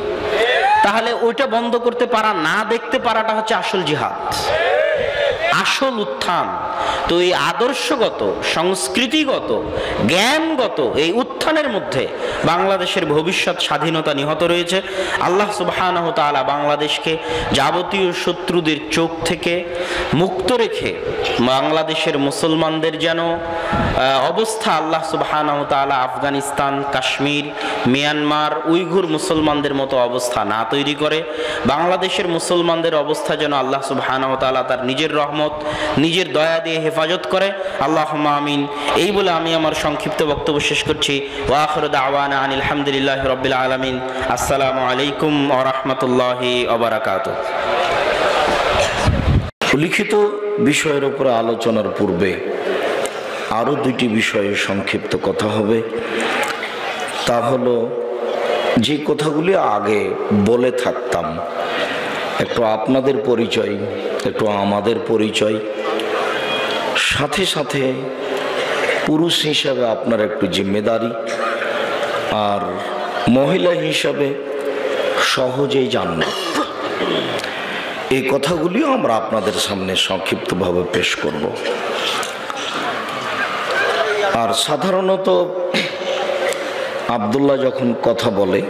তাহলে ওইটা বন্ধ করতে পারা, না দেখতে পারাটা হচ্ছে আসল জিহাদ, আসল উত্থান। তো এই আদর্শগত, সংস্কৃতিগত, জ্ঞানগত এই উত্থানের মধ্যে বাংলাদেশের ভবিষ্যৎ স্বাধীনতা নিহত রয়েছে। আল্লাহ সুবহানাহু ওয়া তাআলা বাংলাদেশকে যাবতীয় শত্রুদের চোখ থেকে মুক্ত রেখে বাংলাদেশের মুসলমানদের যেন অবস্থা আল্লাহ সুবহানাহু ওয়া তাআলা আফগানিস্তান, কাশ্মীর, মিয়ানমার, উইঘুর মুসলমানদের মতো অবস্থা না তৈরি করে। বাংলাদেশের মুসলমানদের অবস্থা যেন আল্লাহ সুবহানাহু ওয়া তাআলা তার নিজের রহমত, নিজের দয়া দিয়ে হেফাজত করে। আল্লাহুম্মা আমিন। এই বলে আমি আমার সংক্ষিপ্ত বক্তব্য শেষ করছি। ওয়া আখিরু দাওয়ানা আনিল হামদুলিল্লাহি রাব্বিল আলামিন। আসসালামু আলাইকুম ওয়া রাহমাতুল্লাহি ওয়া বারাকাতুহু। লিখিত বিষয়ের উপর আলোচনার পূর্বে আরও দুইটি বিষয়ে সংক্ষিপ্ত কথা হবে। তা হলো, যে কথাগুলি আগে বলে থাকতাম, একটু আপনাদের পরিচয়, একটু আমাদের পরিচয়, সাথে সাথে পুরুষ হিসাবে আপনার একটু জিম্মেদারি, আর মহিলা হিসাবে সহজেই জান্নাত, এই কথাগুলিও আমরা আপনাদের সামনে সংক্ষিপ্তভাবে পেশ করব। আর সাধারণত আব্দুল্লাহ যখন কথা বলে,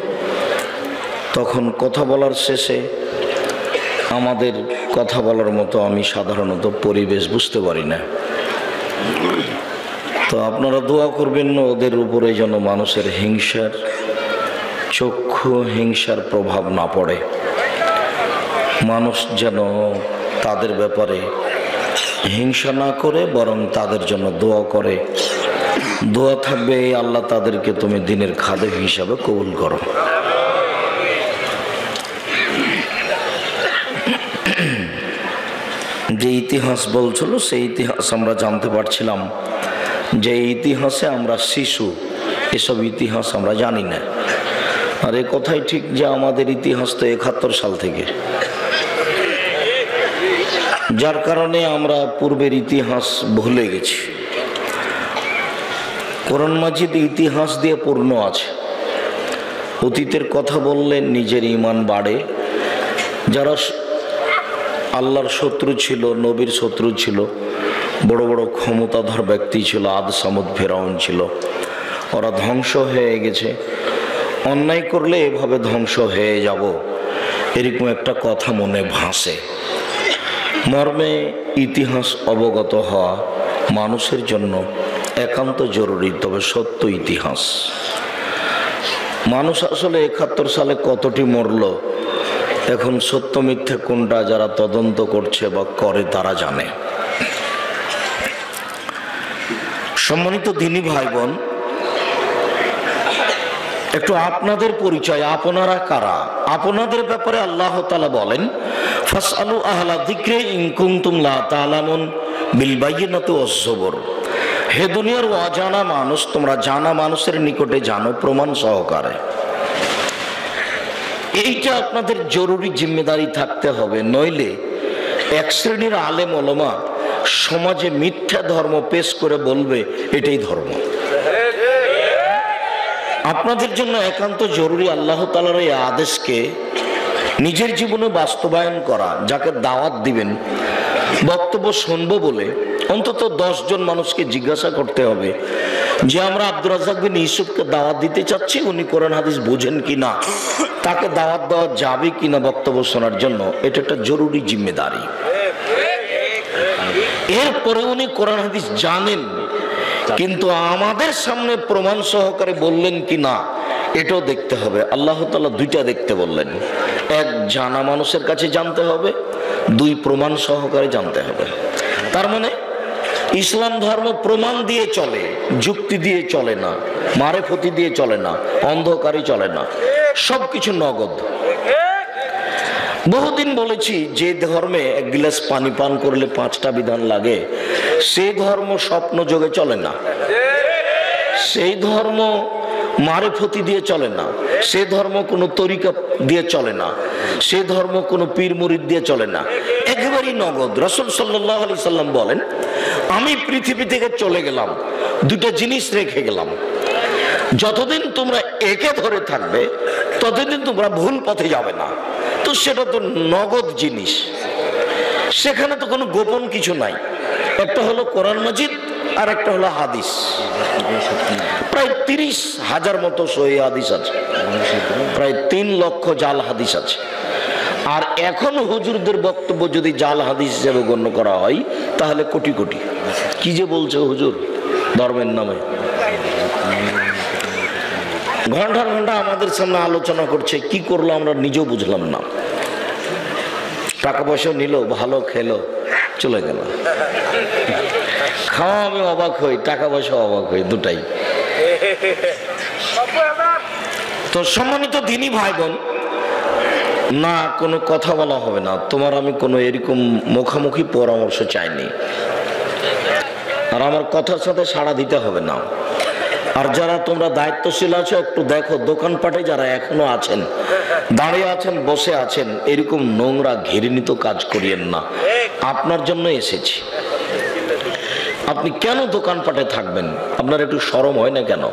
তখন কথা বলার শেষে আমাদের কথা বলার মতো আমি সাধারণত পরিবেশ বুঝতে পারি না। তো আপনারা দোয়া করবেন না ওদের উপরে যেন মানুষের হিংসার চক্ষু, হিংসার প্রভাব না পড়ে। মানুষ যেন তাদের ব্যাপারে হিংসা না করে, বরং তাদের জন্য দোয়া করে দোয়া থাকবে আল্লাহ তাদেরকে তুমি দিনের খাদেম হিসাবে কবুল করো। যে ইতিহাস বলছিল সেই ইতিহাস আমরা জানতে পারছিলাম যে ইতিহাসে আমরা শিশু, এসব ইতিহাস আমরা জানি না। আর এ কথাই ঠিক যে আমাদের ইতিহাস তো 71 সাল থেকে, যার কারণে আমরা পূর্বের ইতিহাস ভুলে গেছি। কোরআন মাজিদ ইতিহাস দিয়ে পূর্ণ আছে। অতীতের কথা বললে নিজের ঈমান বাড়ে। যারা আল্লাহর শত্রু ছিল, নবীর শত্রু ছিল, বড় বড় ক্ষমতাধর ব্যক্তি ছিল, আদ সামুদ ফেরাউন ছিল, ওরা ধ্বংস হয়ে গেছে। অন্যায় করলে এভাবে ধ্বংস হয়ে যাব, এরকম একটা কথা মনে ভাসে। মর্মে ইতিহাস অবগত হওয়া মানুষের জন্য একান্ত জরুরি, তবে সত্য ইতিহাস। মানুষ আসলে 71 সালে কতটি মরল, এখন সত্য মিথ্যে কোনটা যারা তদন্ত করছে বা করে তারা জানে। সম্মানিত দ্বীনী ভাই বোন, একটু আপনাদের পরিচয়, আপনারা কারা, আপনাদের ব্যাপারে আল্লাহ তাআলা বলেন ফাসআলু আহলা যিকরি ইন কুনতুম লা তা'লামুন বিল বায়িনাতি ওয়াজ যুবুর। হে দুনিয়ার অজানা মানুষ, তোমরা জানা মানুষের নিকটে জানো প্রমাণ সহকারে। এইটা আপনাদের জরুরি জিম্মেদারি থাকতে হবে, নইলে এক শ্রেণীর আলেম ওলামা সমাজে মিথ্যা ধর্ম পেশ করে বলবে এটাই ধর্ম। আপনাদের জন্য একান্ত জরুরি আল্লাহ তাআলার এই আদেশকে নিজের জীবনে বাস্তবায়ন করা। যাকে দাওয়াত দিবেন, বক্তব্য শুনবো বলে অন্তত 10 জন মানুষকে জিজ্ঞাসা করতে হবে যে আমরা আব্দুর রাজ্জাক বিন ইউসুফকে দাওয়াত দিতে চাচ্ছি, উনি কোরআন হাদিস বোঝেন কিনা, তাকে দাওয়াত দেওয়া যাবে কিনা বক্তব্য শোনার জন্য। এটা একটা জরুরি জিম্মেদারি। এরপরে উনি কোরআন হাদিস জানেন কিন্তু আমাদের সামনে প্রমাণ সহকারে বললেন কিনা এটাও দেখতে হবে। আল্লাহ তাআলা দুইটা দেখতে বললেন, এক জানা মানুষের কাছে জানতে হবে, 2 প্রমাণ সহকারে জানতে হবে। তার মানে ইসলাম ধর্ম প্রমাণ দিয়ে চলে, যুক্তি দিয়ে চলে না, মারেফতি দিয়ে চলে না, অন্ধকারই চলে না, সবকিছু নগদ। বহুদিন বলেছি যে ধর্মে 1 গ্লাস পানি পান করলে 5টা বিধান লাগে, সেই ধর্ম স্বপ্ন যোগে চলে না, সেই ধর্ম মারেফতি দিয়ে চলে না, সে ধর্ম কোনো তরিকা দিয়ে চলে না, সে ধর্ম কোনো পীর মুরিদ দিয়ে চলে না, একেবারেই নগদ। রাসূল সাল্লাল্লাহু আলাইহি সাল্লাম বলেন, আমি পৃথিবী থেকে চলে গেলাম, 2টা জিনিস রেখে গেলাম, যতদিন তোমরা একে ধরে থাকবে ততদিন তোমরা ভুল পথে যাবে না। তো সেটা তো নগদ জিনিস, সেখানে তো কোনো গোপন কিছু নাই। একটা হলো কোরআন মাজিদ আর একটা হলো হাদিস। প্রায় 30,000 মতো সহিহ হাদিস আছে, প্রায় 3 লক্ষ জাল হাদিস আছে। আর এখন হুজুরদের বক্তব্য যদি জাল হাদিস হিসেবে গণ্য করা হয় তাহলে কোটি কোটি। কি যে বলছে হুজুর ধর্মের নামে, ঘন্টা ঘন্টা আমাদের সামনে আলোচনা করছে, কি করলো আমরা নিজেও বুঝলাম না। টাকা পয়সা নিল, ভালো খেলো, চলে গেল। খাওয়া আমি অবাক হই, টাকা পয়সা অবাক হই, দুটাই। তো সম্মানিত দ্বীনী ভাই বোন, না কোনো কথা বলা হবে না, তোমার আমি কোনো এরকম মুখামুখি পরামর্শ চাইনি, আর আমার কথার সাথে সাড়া দিতে হবে না। আর যারা তোমরা দায়িত্বশীল আছো একটু দেখো, দোকানপাটে যারা এখনো আছেন, দাঁড়িয়ে আছেন, বসে আছেন, এরকম নোংরা ঘৃণিত কাজ করিয়েন না। আপনার জন্য এসেছি, আপনি কেন দোকানপাটে থাকবেন? আপনার একটু শরম হয় না কেন?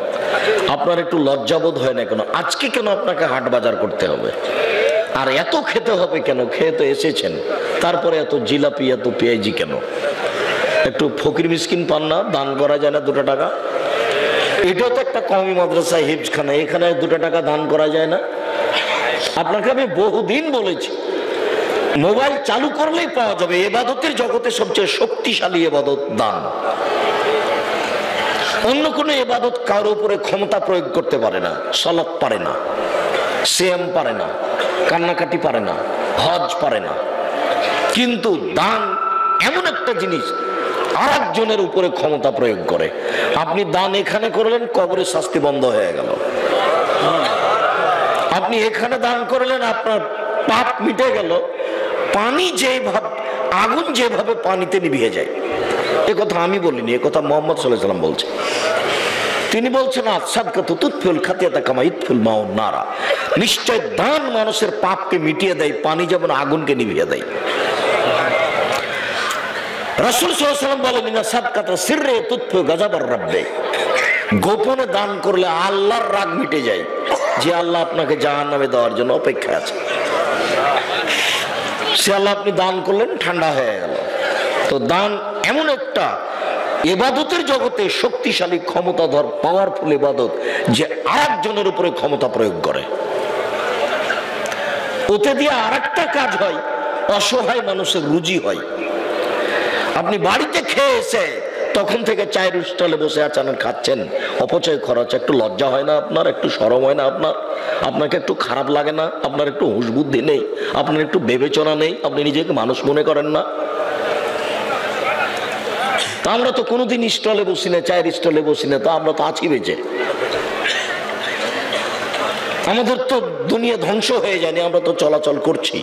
আপনার একটু লজ্জাবোধ হয় না কেন? আজকে কেন আপনাকে হাট বাজার করতে হবে? আর এত খেতে হবে কেন? খেয়ে তো এসেছেন, তারপরে এত জিলাপি, এত পেঁয়াজি কেন? একটু ফকির মিসকিন পান না? দান করা যায় না 2 টাকা? এটাও তো একটা কওমি মাদ্রাসা, হিফজখানা, এখানে 2 টাকা দান করা যায় না? আপনাকে আমি বহুদিন বলেছি, মোবাইল চালু করলেই পাওয়া যাবে ইবাদতের জগতে সবচেয়ে শক্তিশালী ইবাদত দান। অন্য কোনো ইবাদত কারোর উপরে ক্ষমতা প্রয়োগ করতে পারে না। সালাত পারে না, সিয়াম পারে না, কান্নাকাটি পারে না, হজ পারে না, কিন্তু দান এমন একটা জিনিস আর একজনের উপরে ক্ষমতা প্রয়োগ করে। আপনি দান এখানে করলেন, কবরের শাস্তি বন্ধ হয়ে গেল। আপনি এখানে দান করলেন, আপনার পাপ মিটে গেল। পানি যেভাবে, আগুন যেভাবে পানিতে নিভিয়ে যায়, এ কথা আমি বলিনি, এ কথা মুহাম্মদ সাল্লাল্লাহু আলাইহি ওয়াসাল্লাম বলছেন। তিনি বলছেন আসাদকাতু তুতফিউল খাতিয়াতা কামা ইতফিউল মাউন নারা, নিশ্চয় দান মানুষের পাপকে মিটিয়ে দেয়, পানি যেমন আগুনকে নিভিয়ে দেয়। রাসূল সাল্লাল্লাহু আলাইহি ওয়াসাল্লাম বলেন ইন্না সাদকাতা সিররে তুতফিউ গাযাবার রাব্বি, গোপনে দান করলে আল্লাহর রাগ মিটে যায়, যে আল্লাহ আপনাকে জাহান্নামে দেওয়ার জন্য অপেক্ষা আছে। সে আল্লাহ আপনি দান করলেন, ঠান্ডা হয়ে গেল। তো দান এমন একটা ইবাদতের জগতে শক্তিশালী ক্ষমতাধর পাওয়ারফুল ইবাদত, যে আরেকজনের উপরে ক্ষমতা প্রয়োগ করে। ওতে দিয়ে আরেকটা কাজ হয়, অসহায় মানুষের রুজি হয়। আপনি বাড়িতে খেয়ে এসে তখন থেকে চায়ের স্টলে বসে আছেন, খাচ্ছেন, অপচয় খরচ, একটু লজ্জা হয় না আপনার? একটু শরম হয় না আপনার? আপনাকে একটু খারাপ লাগে না? আপনার একটু হুঁশ বুদ্ধি নেই? আপনার একটু বিবেচনা নেই? আপনি নিজেকে মানুষ মনে করেন না? তা আমরা তো কোনোদিন স্টলে বসি না, চায়ের স্টলে বসি না, তো আমরা তো আছি বেঁচে। আমাদের তো দুনিয়া ধ্বংস হয়ে যায়নি, আমরা তো চলাচল করছি।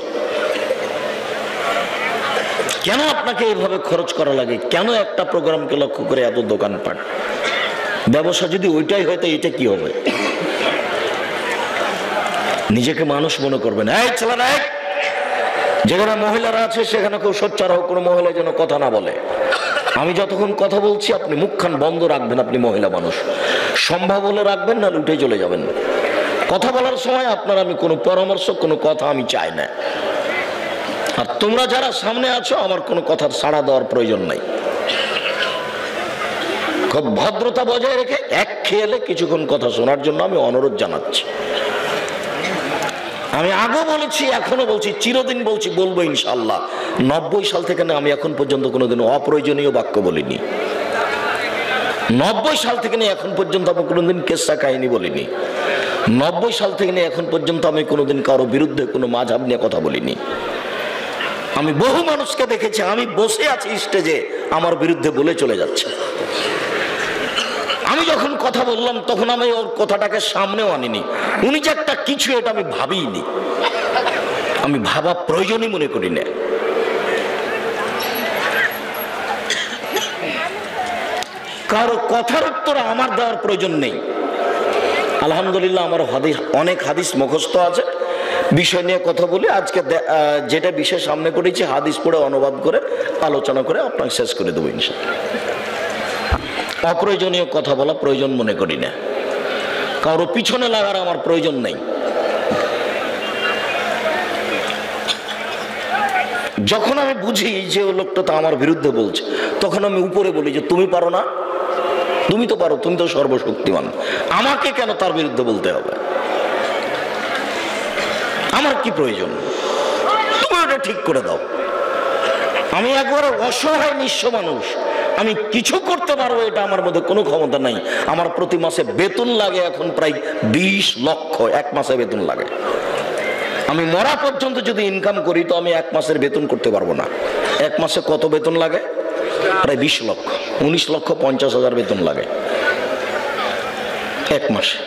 কেন আপনাকে এইভাবে খরচ করা লাগে? কেন একটা প্রোগ্রামকে লক্ষ্য করে এত দোকানপাট? ব্যবসা যদি ওইটাই হয় তো এটা কি হবে? নিজেকে মানুষ মনে করবেন। এই ছেলেরা, যেখানে মহিলারা আছে সেখানে কেউ সোচ্চার হোক, কোনো মহিলা যেন কথা না বলে। আমি যতক্ষণ কথা বলছি আপনি মুখখান বন্ধ রাখবেন, আপনি মহিলা মানুষ। সম্ভব হলে রাখবেন, না উঠে চলে যাবেন। কথা বলার সময় আপনার আমি কোনো পরামর্শ, কোনো কথা আমি চাই না। আর তোমরা যারা সামনে আছো, আমার কোনো কথার সাড়া দেওয়ার প্রয়োজন নাই। খুব ভদ্রতা বজায় রেখে এক খেয়ালে কিছুক্ষণ কথা শোনার জন্য আমি অনুরোধ জানাচ্ছি। আমি আগে বলেছি, এখনো বলছি, চিরদিন বলছি, বলবো ইনশাআল্লাহ। 90 সাল থেকে না আমি এখন পর্যন্ত কোনোদিন অপ্রয়োজনীয় বাক্য বলিনি। 90 সাল থেকে নিয়ে এখন পর্যন্ত আমি কোনোদিন কেসা কাহিনী বলিনি। 90 সাল থেকে নিয়ে এখন পর্যন্ত আমি কোনোদিন কারো বিরুদ্ধে কোনো মাযহাব নিয়ে কথা বলিনি। আমি বহু মানুষকে দেখেছি, আমি বসে আছি স্টেজে, আমার বিরুদ্ধে বলে চলে যাচ্ছে। আমি যখন কথা বললাম তখন আমি ওর কথাটাকে সামনেও আনিনি। উনি যে একটা কিছু, এটা আমি ভাবিনি, আমি ভাবা প্রয়োজনই মনে করি না। কারো কথার উত্তর আমার দেওয়ার প্রয়োজন নেই। আলহামদুলিল্লাহ আমার অনেক হাদিস মুখস্থ আছে, বিষয় নিয়ে কথা বলি। আজকে যেটা বিষয় সামনে করেছি, হাদিস পড়ে অনুবাদ করে আলোচনা করে আপনাকে শেষ করে দেবো ইনশাআল্লাহ। অপ্রয়োজনীয় কথা বলা প্রয়োজন মনে করি না, কারো পিছনে লাগার আমার প্রয়োজন নেই। যখন আমি বুঝি যে ও লোকটা তো আমার বিরুদ্ধে বলছে, তখন আমি উপরে বলি যে তুমি পারো না? তুমি তো পারো, তুমি তো সর্বশক্তিমান, আমাকে কেন তার বিরুদ্ধে বলতে হবে? আমার কি প্রয়োজন? তুমি ওটা ঠিক করে দাও। আমি একবারে অসহায় নিঃস্ব মানুষ, আমি কিছু করতে পারবো এটা আমার মধ্যে কোনো ক্ষমতা নাই। আমার প্রতি মাসে বেতন লাগে এখন প্রায় 20 লক্ষ, এক মাসে বেতন লাগে। আমি মরা পর্যন্ত যদি ইনকাম করি তো আমি এক মাসের বেতন করতে পারবো না। এক মাসে কত বেতন লাগে? প্রায় 20 লক্ষ, 19,50,000 বেতন লাগে এক মাসে।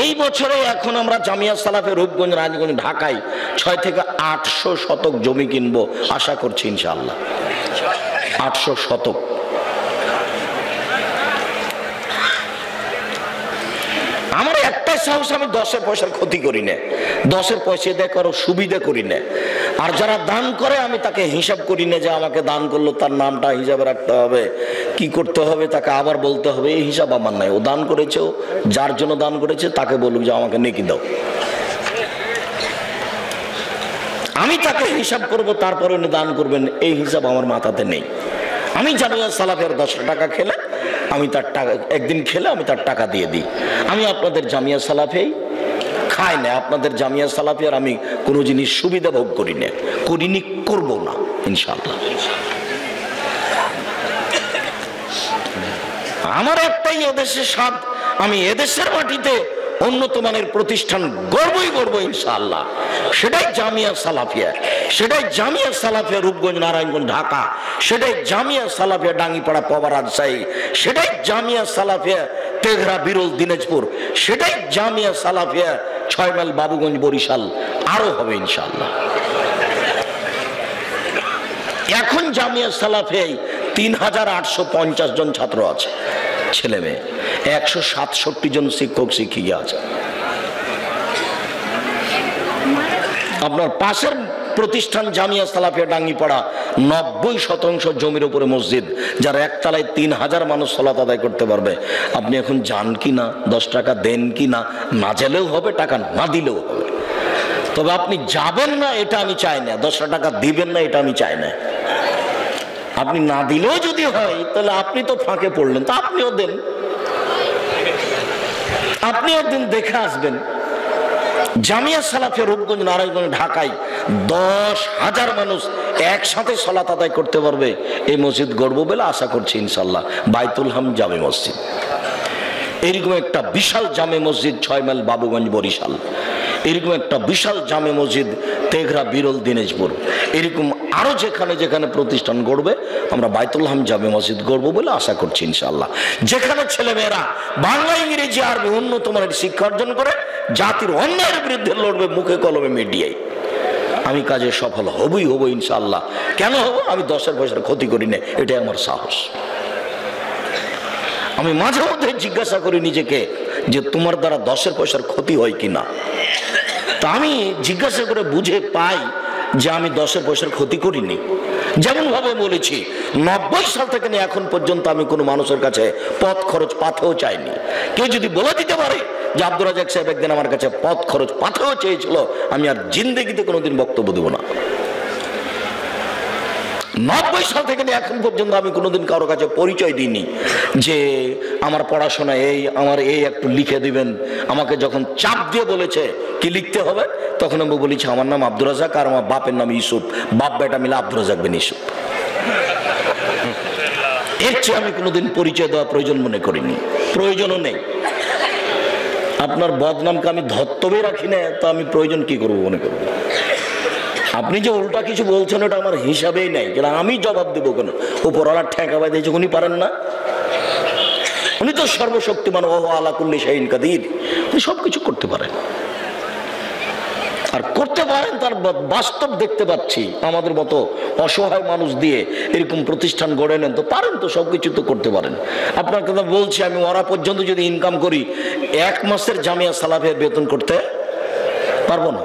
এই বছরে এখন আমরা জামিয়া সালাফে রূপগঞ্জ, রাজগঞ্জ, ঢাকায় 6 থেকে 800 শতক জমি কিনবো আশা করছি ইনশাআল্লাহ। 800 শতক। আমার একটাই সাহস, আমি 10 পয়সার ক্ষতি করি না, 10 পয়সা দিয়ে কারো সুবিধা করি না। আর যারা দান করে আমি তাকে হিসাব করি না যে আমাকে দান করলো, তার নামটা হিসাবে রাখতে হবে, কি করতে হবে তাকে আবার বলতে হবে, এই হিসাব আমার নাই। ও দান করেছে, যার জন্য দান করেছে তাকে বলুক যে আমাকে নেকি দাও, আমি তাকে হিসাব করব, তারপরে উনি দান করবেন, এই হিসাব আমার মাথাতে নেই। আমি জামিয়া সালাফের 10 টাকা খেলে আমি তার টাকা, একদিন খেলে আমি তার টাকা দিয়ে দিই। আমি আপনাদের জামিয়া সালাফেই খাই না, আপনাদের জামিয়া সালাফে আর আমি কোনো জিনিস সুবিধা ভোগ করি না, করিনি, করব না ইনশাআল্লাহ। আমার একটাই এদেশের স্বাদ, আমি এদেশের মাটিতে উন্নত মানের প্রতিষ্ঠান গড়বই গড়বো ইনশাআল্লাহ। সেটাই জামিয়া সালাফিয়া, সেটাই জামিয়া সালাফিয়া রূপগঞ্জ, নারায়ণগঞ্জ, ঢাকা, সেটাই জামিয়া সালাফিয়া ডাঙ্গিপাড়া, পাবা, রাজশাহী, সেটাই জামিয়া সালাফিয়া তেঘরা, বিরল, দিনাজপুর, সেটাই জামিয়া সালাফিয়া 6 মাইল, বাবুগঞ্জ, বরিশাল, আরো হবে ইনশাআল্লাহ। এখন জামিয়া সালাফিয়ায় 3850 জন ছাত্র আছে, ছেলে মেয়ে, 167 জন শিক্ষক শিক্ষিকা আছে। আপনার পাশের প্রতিষ্ঠান জামিয়া সালাফিয়া ডাঙ্গিপাড়া 90% জমির উপরে মসজিদ, যার একতলায় 3000 মানুষ সালাত আদায় করতে পারবে। আপনি এখন যান কি না, 10 টাকা দেন কি না, না গেলেও হবে, টাকা না দিলেও হবে, তবে আপনি যাবেন না এটা আমি চাই না, 10 টাকা দিবেন না এটা আমি চাই না। আপনি না দিলেও যদি হয় তাহলে আপনি তো ফাঁকে পড়লেন, তা আপনিও দেন, আপনিও দিন, দেখে আসবেন। জামিয়া সালাফিয়া রূপগঞ্জ, নারায়ণগঞ্জ, ঢাকায় 10,000 মানুষ একসাথে সালাত আদায় করতে পারবে এই মসজিদ গড়ব বলে আশা করছি ইনশাল্লাহ। বাইতুল হাম জামে মসজিদ, এরকম একটা বিশাল জামে মসজিদ 6 মাইল, বাবুগঞ্জ, বরিশাল, এরকম একটা বিশাল জামে মসজিদ তেঘরা, বিরল, দিনাজপুর, এরকম আরো যেখানে যেখানে প্রতিষ্ঠান গড়বে আমরা বাইতুল হাম জামে মসজিদ গড়ব বলে আশা করছি ইনশাআল্লাহ। যেখানে ছেলেমেয়েরা বাংলা, ইংরেজি, আরবি উন্নত মানের শিক্ষা অর্জন করে জাতির অন্যায়ের বিরুদ্ধে লড়বে মুখে কলমে মিডিয়ায়, আমি কাজে সফল হবই হব ইনশাআল্লাহ। কেন হব? আমি 10 পয়সার ক্ষতি করি না, এটাই আমার সাহস। আমি মাঝে মধ্যে জিজ্ঞাসা করি নিজেকে যে তোমার দ্বারা 10 পয়সার ক্ষতি হয় কিনা, তা আমি জিজ্ঞাসা করে বুঝে পাই যে আমি 10 পয়সার ক্ষতি করিনি। যেমন ভাবে বলেছি, 90 সাল থেকে নিয়ে এখন পর্যন্ত আমি কোনো মানুষের কাছে পথ খরচ পাথেও চাইনি। কেউ যদি বলে দিতে পারে যে আব্দুর রাজ্জাক সাহেব একদিন আমার কাছে পথ খরচ পাথেও চেয়েছিল, আমি আর জিন্দেগিতে কোনোদিন বক্তব্য দেব না। 90 সাল থেকে এখন পর্যন্ত আমি কোনোদিন কারো কাছে পরিচয় দিইনি যে আমার পড়াশোনা এই, আমার এই একটু লিখে দিবেন। আমাকে যখন চাপ দিয়ে বলেছে কি লিখতে হবে, তখন আমি বলেছি আমার নাম আব্দুর রাজ্জাক আর আমার বাপের নাম ইউসুফ, বাপ বেটা মিলে আব্দুর রাজ্জাক বিন ইউসুফ। এর চেয়ে আমি কোনোদিন পরিচয় দেওয়া প্রয়োজন মনে করিনি, প্রয়োজনও নেই। আপনার বদনামকে আমি ধত্তবে রাখি না, তো আমি প্রয়োজন কি করবো মনে করবো? আপনি যে উল্টা কিছু বলছেন ওটা আমার হিসাবেই নাই, আমি জবাব দেবো কেন? উপরওয়ালা ঠেকা বাই দিয়েছে, উনি পারেন না? উনি তো সর্বশক্তিমান, ওয়া আলা কুল্লি শাইইন কাদির, উনি সবকিছু করতে পারেন। আর করতে পারেন তার বাস্তব দেখতে পাচ্ছি। আমাদের মতো অসহায় মানুষ দিয়ে এরকম প্রতিষ্ঠান গড়ে নেন, তো পারেন, তো সবকিছু তো করতে পারেন। আপনার কথা বলছি, আমি ওরা পর্যন্ত যদি ইনকাম করি 1 মাসের জামিয়া সালাফিয়ার বেতন করতে পারবো না।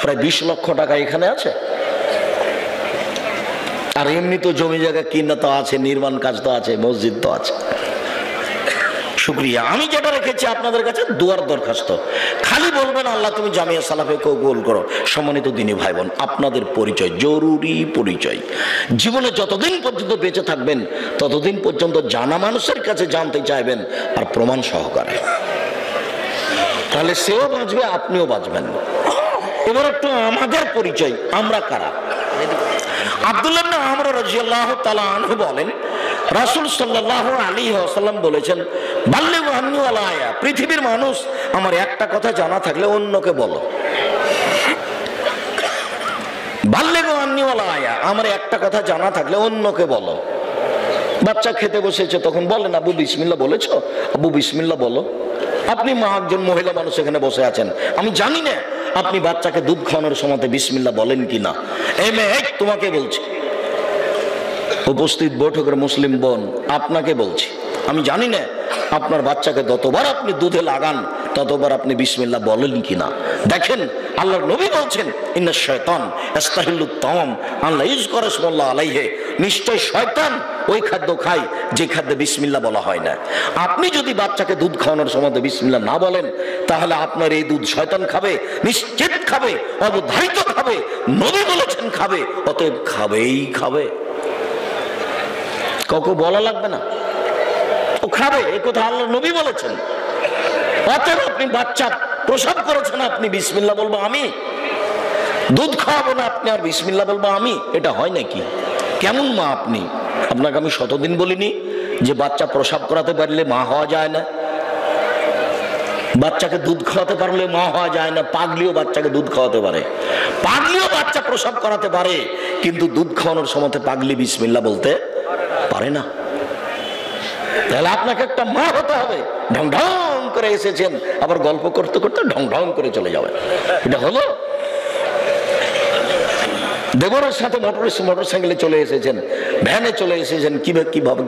প্রায় 20 লক্ষ টাকা এখানে আছে, আর এমনি তো জমি জায়গা কিনা তো আছে, নির্মাণ কাজ তো আছে, মসজিদ তো আছে। শুকরিয়া। আমি যেটা রেখেছি আপনাদের কাছে দুয়ার দরখাস্ত, খালি বলবেন আল্লাহ তুমি জামিয়া সালাফিয়া কবুল করো। সম্মানিত দিনী ভাই বোন, আপনাদের পরিচয় জরুরি পরিচয়। জীবনে যতদিন পর্যন্ত বেঁচে থাকবেন ততদিন পর্যন্ত জানা মানুষের কাছে জানতে চাইবেন, আর প্রমাণ সহকারে, তাহলে সেও বাঁচবে, আপনিও বাঁচবেন। এবার একটু আমাদের পরিচয়, আমরা কারা। আব্দুল্লাহ ইবনে আমর রাদিয়াল্লাহু তাআলা আনহু বলেন, রাসূল সাল্লাল্লাহু আলাইহি ওয়াসাল্লাম বলেছেন, বাল্লিগু আন্নী ওয়ালা আয়া, পৃথিবীর মানুষ আমার একটা কথা জানা থাকলে অন্যকে বলো। বাল্লিগু আন্নী ওয়ালা আয়া, আমার একটা কথা জানা থাকলে অন্যকে বলো। বাচ্চা খেতে বসেছে, তখন বলেন আবু বিসমিল্লাহ বলেছো? আবু বিসমিল্লাহ বলো। আপনি মা, একজন মহিলা মানুষ এখানে বসে আছেন, আমি জানি না আপনি বাচ্চাকে দুধ খাওয়ানোর সময় বিসমিল্লাহ বলেন কিনা। এই মেয়ে, তোমাকে বলছি, উপস্থিত বৈঠকের মুসলিম বোন, আপনাকে বলছি, আমি জানি না আপনার বাচ্চাকে যতবার আপনি দুধে লাগান ততবার আপনি বিসমিল্লাহ বলেন কিনা। দেখেন আল্লাহর নবী বলছেন, ইন্না শায়তান ইস্তাহিল্লুত তাম আল্লাহ ইযকারা ইসমুল্লাহ আলাইহি, নিশ্চয় শয়তান ওই খাদ্য খায় যে খাদ্যে বিসমিল্লাহ বলা হয় না। আপনি যদি বাচ্চাকে দুধ খাওয়ানোর সময় বিসমিল্লাহ না বলেন, তাহলে আপনার এই দুধ শয়তান খাবে, নিশ্চিত খাবে, অবধারিত খাবে, নবী বলেছেন খাবে, অতএব খাবেই খাবে, কাউকে বলা লাগবে না, ও খাবে, এই কথা আল্লাহ নবী বলেছেন। অতএব আপনি বাচ্চা প্রসব করেছেন, আপনি বিসমিল্লাহ বলবো আমি, দুধ খাওয়াবো না আপনি আর বিসমিল্লাহ বলবো আমি, এটা হয় নাকি? কেমন মা আপনি? আপনাকে আমি শতদিন বলিনি যে বাচ্চা প্রসব করাতে পারলে মা হওয়া যায় না? বাচ্চাকে দুধ খাওয়াতে পারলে মা হওয়া যায় না, পাগলিও বাচ্চাকে দুধ খাওয়াতে পারে, পাগলিও বাচ্চা প্রসব করাতে পারে, কিন্তু দুধ খাওয়ানোর সময় পাগলি বিসমিল্লাহ বলতে পারে না। তাহলে আপনাকে একটা মা হতে হবে। ঢং ঢং করে এসেছেন, আবার গল্প করতে করতে ঢং ঢং করে চলে যাবেন, এটা হলো? দেবরের সাথে মোটর সাইকেলে চলে এসেছেন, ভ্যানে চলে এসেছেন,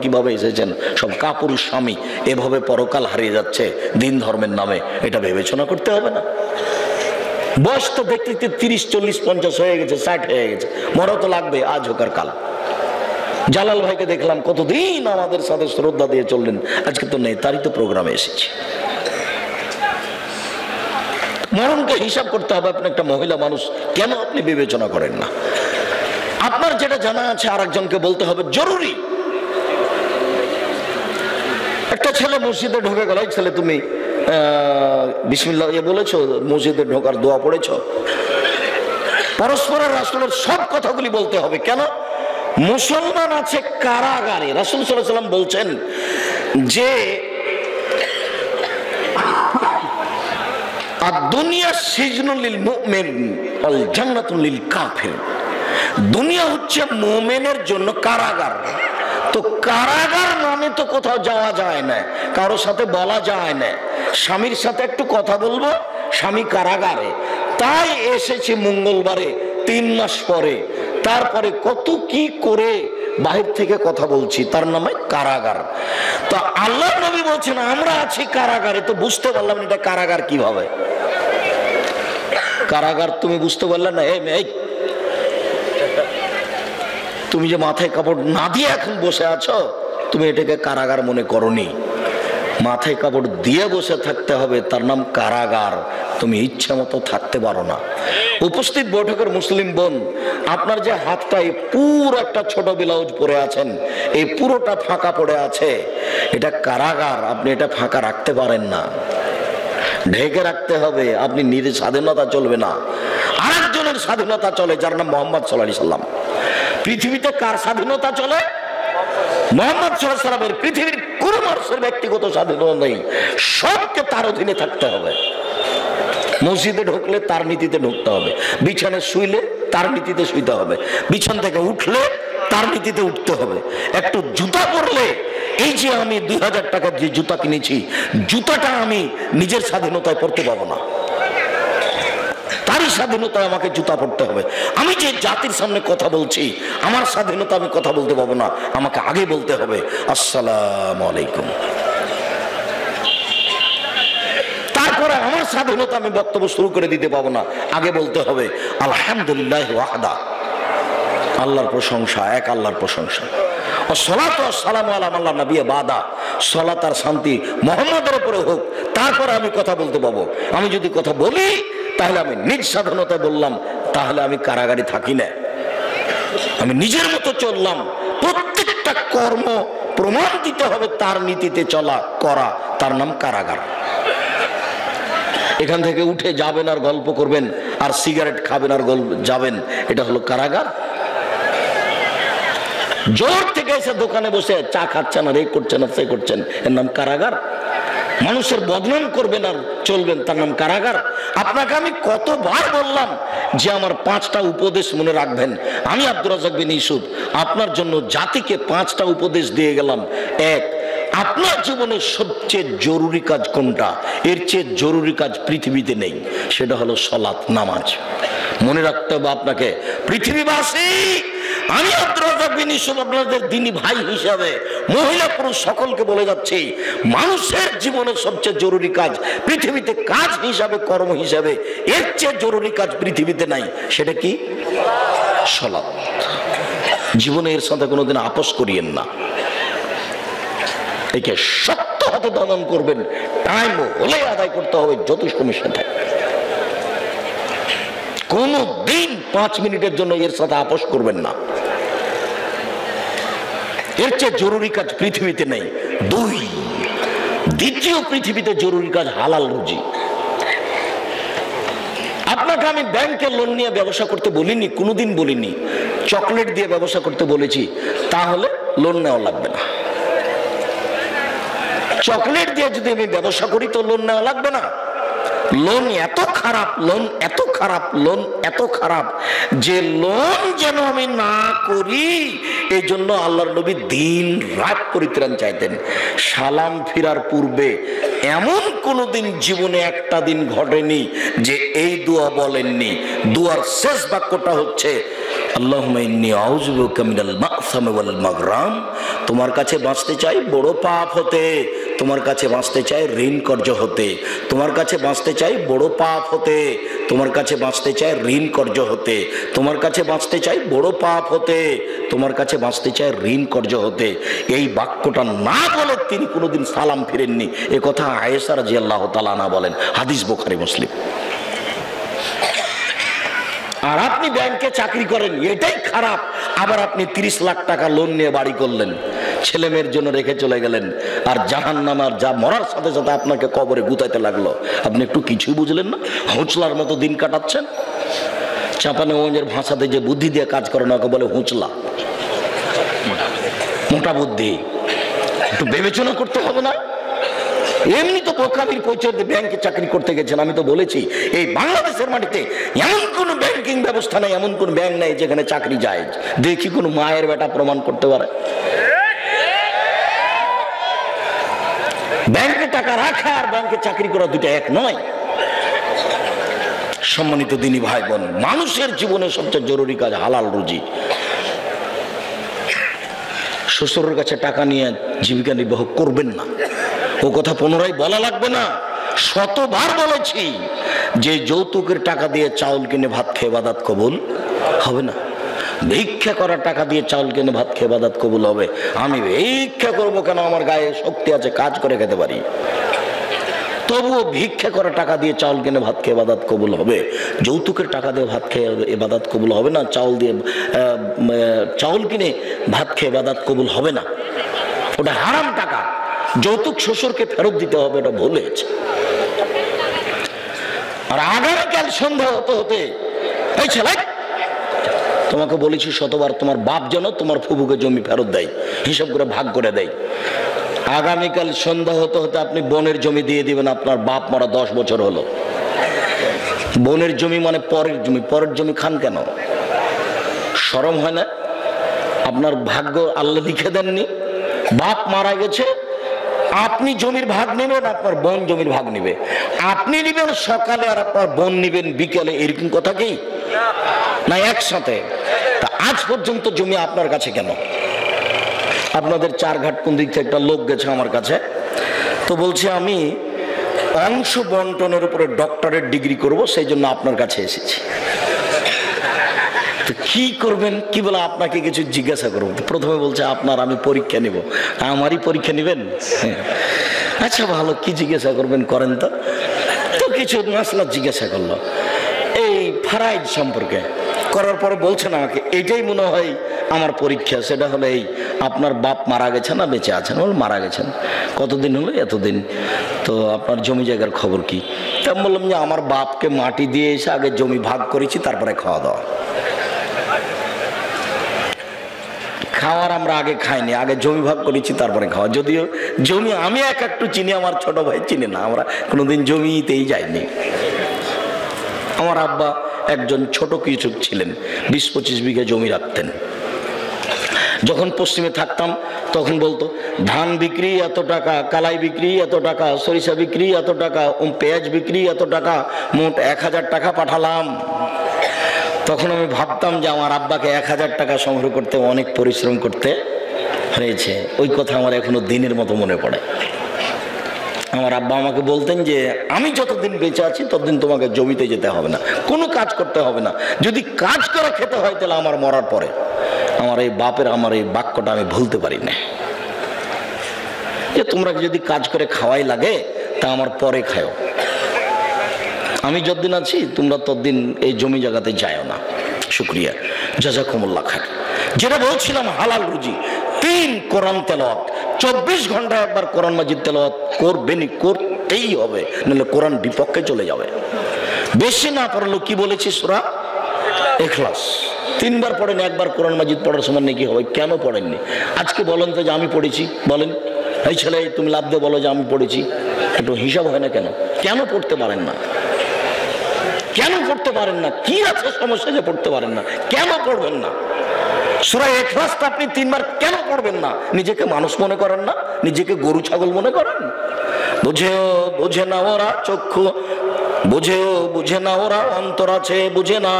কিভাবে এসেছেন, সব কাপুরুষ স্বামী, এভাবে পরকাল হারিয়ে যাচ্ছে দিন ধর্মের নামে। এটা বিবেচনা করতে হবে না? বয়স তো দেখতে দেখতে 30, 40, 50 হয়ে গেছে, 60 হয়ে গেছে, মরা তো লাগবে আজ হোক আর কাল। জালাল ভাইকে দেখলাম কতদিন আমাদের সাথে শ্রদ্ধা দিয়ে চললেন, আজকে তো নেই, তারই তো প্রোগ্রামে এসেছি। মরণকে হিসাব করতে হবে। আপনি একটা মহিলা মানুষ, কেন আপনি বিবেচনা করেন না? আপনার যেটা জানা আছে আর একজনকে বলতে হবে, জরুরি। একটা ছেলে মসজিদে ঢুকে গেল, ছেলে তুমি বিসমিল্লাহ বলেছো, মসজিদে ঢোকার দোয়া পড়েছো? পরস্পরের রাসূলের সব কথাগুলি বলতে হবে। কেন? মুসলমান আছে কারাগারে। রাসূল সাল্লাল্লাহু আলাইহি ওয়াসাল্লাম বলছেন যে দুনিয়া সিজনুল লিল মুমিন ওয়াল জান্নাতুল লিল কাফির। দুনিয়া হচ্ছে মুমিনের জন্য কারাগার। তো কারাগার মানে তো কোথাও যাওয়া যায় না, কারোর সাথে বলা যায় না, স্বামীর সাথে একটু কথা বলবো, স্বামী কারাগারে। তাই এসেছি মঙ্গলবারে 3 মাস পরে, তারপরে কত কি করে বাহির থেকে কথা বলছি, তার নামে কারাগার। তো আল্লাহর নবী বলছেন আমরা আছি কারাগারে। তো বুঝতে পারলাম এটা কারাগার কিভাবে? কারাগার তুমি বুঝতে পারলে না? এই তুমি যে মাথায় কাপড় না দিয়ে এখন বসে আছো, তুমি এটাকে কারাগার মনে করনি। মাথায় কাপড় দিয়ে বসে থাকতে হবে, তার নাম কারাগার। তুমি ইচ্ছা মতো থাকতে পারো না। উপস্থিত বৈঠকের মুসলিম বোন, আপনার যে হাতটাই পুরো একটা ছোট ব্লাউজ পরে আছেন, এই পুরোটা ফাঁকা পড়ে আছে, এটা কারাগার। আপনি এটা ফাঁকা রাখতে পারেন না, ঢেকে রাখতে হবে। আপনি নিজের স্বাধীনতা চলবে না, আরেকজনের স্বাধীনতা চলে, যার নাম মুহাম্মদ সাল্লাল্লাহু আলাইহি সাল্লাম। পৃথিবীতে কার স্বাধীনতা চলে? মুহাম্মদ সাল্লাল্লাহু আলাইহি সাল্লামের। পৃথিবীর কোন মানুষের ব্যক্তিগত স্বাধীনতা নেই, সবকে তার অধীনে থাকতে হবে। মসজিদে ঢুকলে তার নীতিতে ঢুকতে হবে, বিছানায় শুইলে তার নীতিতে শুইতে হবে, বিছান থেকে উঠলে তার নীতিতে উঠতে হবে। একটু জুতা পরলে, এই যে আমি 2000 টাকার যে জুতা কিনেছি, জুতাটা আমি নিজের স্বাধীনতায় পরতে পারবো না, তারই স্বাধীনতায় আমাকে জুতা পরতে হবে। আমি যে জাতির সামনে কথা বলছি, আমার স্বাধীনতা আমি কথা বলতে পারবো না, আমাকে আগে বলতে হবে আসসালামু আলাইকুম। তারপরে আমার স্বাধীনতা আমি বক্তব্য শুরু করে দিতে পারবো না, আগে বলতে হবে আলহামদুলিল্লাহ ওয়াহদা, আল্লাহর প্রশংসা, এক আল্লাহর প্রশংসা। ও সালাতু ওয়াস সালামু আলা মান লা নাবিয়্যা বাদা, সালাত আর শান্তি মুহাম্মদের উপরে হোক, তারপরে আমি কথা বলতে পাবো। আমি যদি কথা বলি তাহলে আমি নিজ স্বাধীনতায় বললাম, তাহলে আমি কারাগারে থাকি না, আমি নিজের মতো চললাম। প্রত্যেকটা কর্ম প্রমাণ দিতে হবে তার নীতিতে চলা করা, তার নাম কারাগার। এখান থেকে উঠে যাবেন আর গল্প করবেন আর সিগারেট খাবেন আর যাবেন, এটা হলো কারাগার। জোর থেকে এসে দোকানে বসে চা খাচ্ছেন আর এই করছেন আর সে করছেন, এর নাম কারাগার। মানুষের বদনাম করবেন আর চলবেন, তার নাম কারাগার। আপনাকে আমি কতবার বললাম যে আমার 5টা উপদেশ মনে রাখবেন। আমি আব্দুর রাজ্জাক বিন ইউসুফ আপনার জন্য জাতিকে 5টা উপদেশ দিয়ে গেলাম। 1, আপনার জীবনের সবচেয়ে জরুরি কাজ কোনটা? এর চেয়ে জরুরি কাজ পৃথিবীতে নেই, সেটা হলো সালাত, নামাজ। মনে রাখতে হবে আপনাকে। পৃথিবীবাসী, আমি আব্দুর রাজ্জাক বিন ইউসুফ আপনাদের দ্বীনী ভাই হিসাবে মহিলা পুরুষ সকলকে বলে যাচ্ছি, মানুষের জীবনের সবচেয়ে জরুরি কাজ পৃথিবীতে, কাজ হিসাবে, কর্ম হিসাবে এর চেয়ে জরুরি কাজ পৃথিবীতে নাই। সেটা কি? সালাত। জীবনে এর সাথে কোনোদিন আপোষ করিয়েন না, একে শক্ত হাতে দমন করবেন। টাইম হলে আদায় করতে হবে, যত সমস্যা থাকে। কোন দিন 5 মিনিটের জন্য এর সাথে আপোষ করবেন না। এর চেয়ে জরুরি কাজ পৃথিবীতে নেই। 2, দ্বিতীয় পৃথিবীতে জরুরি কাজ হালাল রুজি। আপনাকে আমি ব্যাংকে লোন নিয়ে ব্যবসা করতে বলিনি, কোনোদিন বলিনি। চকলেট দিয়ে ব্যবসা করতে বলেছি, তাহলে লোন নেওয়া লাগবে না। চকলেট দিয়ে যদি আমি ব্যবসা করি তো লোন নেওয়া লাগবে না? লোন এত খারাপ, লোন এত খারাপ, লোন এত খারাপ যে লোন যেন আমি না করি, এই জন্য আল্লাহর নবী দিন রাত পরিত্রাণ চাইতেন। সালাম ফিরার পূর্বে এমন কোনোদিন জীবনে একটা দিন ঘটেনি যে এই দোয়া বলেননি। দোয়ার শেষ বাক্যটা হচ্ছে আল্লাহুম্মা ইন্নী আউযু বিকা মিনাল মা'সামি ওয়াল মাগরাম। তোমার কাছে বাঁচতে চাই বড় পাপ হতে, তোমার কাছে বাঁচতে চাই ঋণ কর্জ হতে, তোমার কাছে বাঁচতে চাই বড় পাপ হতে, তোমার কাছে বাঁচতে চাই ঋণ কর্জ হতে, তোমার কাছে বাঁচতে চাই বড় পাপ হতে, তোমার কাছে বাঁচতে চাই ঋণ কর্জ হতে। এই বাক্যটা না বলে তিনি কোনোদিন সালাম ফিরেননি। এ কথা আয়েশা রাদিয়াল্লাহু তাআলা আনহা বলেন, হাদিস বুখারী মুসলিম। আর আপনি ব্যাংকে চাকরি করেন, এটাই খারাপ। আবার আপনি 30 লাখ টাকা লোন নিয়ে বাড়ি করলেন, ছেলে মেয়ের জন্য রেখে চলে গেলেন, আর জাহান্নামার যা মরার সাথে সাথে আপনাকে কবরে গুতাইতে লাগলো। আপনি একটু কিছুই বুঝলেন না, হুঁচলার মতো দিন কাটাচ্ছেন। চাঁপানেগঞ্জের ভাষাতে যে বুদ্ধি দিয়ে কাজ করে না, ওকে বলে হুঁচলা, মোটা বুদ্ধি। একটু বিবেচনা করতে হবে না? এমনি তো বোকামির পরিচয় ব্যাংকে চাকরি করতে গেছেন। আমি তো বলেছি এই বাংলাদেশের মাটিতে এমন কোন ব্যাংকিং ব্যবস্থা নেই, এমন কোন ব্যাংক নেই যেখানে চাকরি যায়। দেখি কোন মায়ের বেটা প্রমাণ করতে পারে। ব্যাংকে টাকা রাখা আর ব্যাংকে চাকরি করা দুটো এক নয়। সম্মানিত দিনী ভাই বোন, মানুষের জীবনে সবচেয়ে জরুরি কাজ হালাল রুজি। শ্বশুরের কাছে টাকা নিয়ে জীবিকা নির্বাহ করবেন না, ও কথা পুনরায় বলা লাগবে না। শতবার বলেছি যে যৌতুকের টাকা দিয়ে চাউল কিনে ভাত খেয়ে ইবাদত কবুল হবে না। ভিক্ষা করার টাকা দিয়ে চাউল কিনে ভাত খেয়ে ইবাদত কবুল হবে। আমি ভিক্ষা করব কেন? আমার গায়ে শক্তি আছে, কাজ করে খেতে পারি। তবুও ভিক্ষা করা টাকা দিয়ে চাউল কিনে ভাত খেয়ে ইবাদত কবুল হবে। যৌতুকের টাকা দিয়ে ভাত খেয়ে ইবাদত কবুল হবে না। চাউল কিনে ভাত খেয়ে ইবাদত কবুল হবে না, ওটা হারাম টাকা। যৌতুক শ্বশুরকে ফেরত দিতে হবে, এটা ভুল হয়েছে। আর আগামীকাল সন্ধ্যা হতে হতে এই ছেলে, তোমাকে বলেছি শতবার, তোমার বাপ যেন তোমার ফুফুকে জমি ফেরত দেয়, হিসাব করে ভাগ করে দেয়। আগামীকাল সন্ধ্যা হতে হতে আপনি বোনের জমি দিয়ে দিবেন। আপনার বাপ মারা 10 বছর হলো। বোনের জমি মানে পরের জমি। পরের জমি খান কেন? শরম হয় না? আপনার ভাগ্য আল্লাহ লিখে দেননি? বাপ মারা গেছে, আপনি জমির ভাগ নেবেন, আপনার বোন জমির ভাগ নিবে। আপনি নিবেন সকালে আর আপনার বোন নিবেন বিকেলে, এরকম কথা কি না? একসাথে। তা আজ পর্যন্ত জমি আপনার কাছে কেন? আপনাদের চারঘাট কোন দিক থেকে একটা লোক গেছে আমার কাছে, তো বলছে আমি অংশ বন্টনের উপরে ডক্টরেট ডিগ্রি করব, সেই জন্য আপনার কাছে এসেছি। তো কি করবেন? কি বলে আপনাকে কিছু জিজ্ঞাসা করবো। প্রথমে বলছে আপনার আমি পরীক্ষা নিব। আমারই পরীক্ষা নেবেন? আচ্ছা ভালো, কি জিজ্ঞাসা করবেন করেন তো। তো কিছু মাসলা জিজ্ঞাসা করলো এই ফারাইজ সম্পর্কে। করার পরে বলছে না আমাকে এটাই মনে হয় আমার পরীক্ষা। সেটা হলো এই, আপনার বাপ মারা গেছে না বেঁচে আছেন? বল মারা গেছেন। কতদিন হলো? এতদিন। তো আপনার জমি জায়গার খবর কি? তা আমি বললাম যে আমার বাপকে মাটি দিয়ে এসে আগে জমি ভাগ করেছি, তারপরে খাওয়া দাওয়া। খাওয়ার আমরা আগে খাইনি, আগে জমি ভাগ করেছি তারপরে খাওয়া। যদিও জমি আমি একটু চিনি, আমার ছোট ভাই চিনি না। আমরা কোনোদিন জমিতেই যাইনি। আমার আব্বা একজন ছোট কৃষক ছিলেন, 20-25 বিঘা জমি রাখতেন। যখন পশ্চিমে থাকতাম তখন বলতো ধান বিক্রি এত টাকা, কালাই বিক্রি এত টাকা, সরিষা বিক্রি এত টাকা, পেঁয়াজ বিক্রি এত টাকা, মোট 1000 টাকা পাঠালাম। তখন আমি ভাবতাম যে আমার আব্বাকে 1000 টাকা সংগ্রহ করতে অনেক পরিশ্রম করতে হয়েছে। ওই কথা আমার এখনো দিনের মতো মনে পড়ে। আমার আব্বা আমাকে বলতেন যে আমি যতদিন বেঁচে আছি ততদিন তোমাকে জমিতে যেতে হবে না, কোনো কাজ করতে হবে না। যদি কাজ করে খেতে হয় তাহলে আমার মরার পরে। আমার এই বাপের আমার এই বাক্যটা আমি ভুলতে পারি না, যে তোমরা যদি কাজ করে খাওয়াই লাগে তা আমার পরে খাও। আমি যতদিন আছি তোমরা ততদিন এই জমি জায়গাতে যাও না। শুকরিয়া, জাযাকুমুল্লাহ খায়র। যেটা বলছিলাম হালাল রুজি, 3 কোরআন তেলাওয়াত, 24 ঘন্টায় একবার কোরআন মাজিদ তেলাওয়াত করবেনই, করতেই হবে, নাহলে কোরআন বিপক্ষে চলে যাবে। বেশি না পড়লেও কি বলেছি সূরা ইখলাস 3 বার পড়েন, একবার কোরআন মাজিদ পড়ার সময় নাকি হবে। কেন পড়েননি? আজকে বলেন তো যে আমি পড়েছি, বলেন এই ছেলে তুমি লাভ দিয়ে বলো যে আমি পড়েছি, একটু হিসাব হয় না কেন? কেন পড়তে পারেন না? কেন পড়তে পারেন না? কি আছে সমস্যা যে পড়তে পারেন না? কেন পড়বেন না? সূরা ইখলাসটা আপনি 3 বার কেন পড়বেন না? নিজেকে মানুষ মনে করেন না? নিজেকে গরু ছাগল মনে করেন? বুঝেও বুঝে না ওরা চক্ষু, বুঝেও বুঝে না ওরা অন্তর আছে বুঝে না,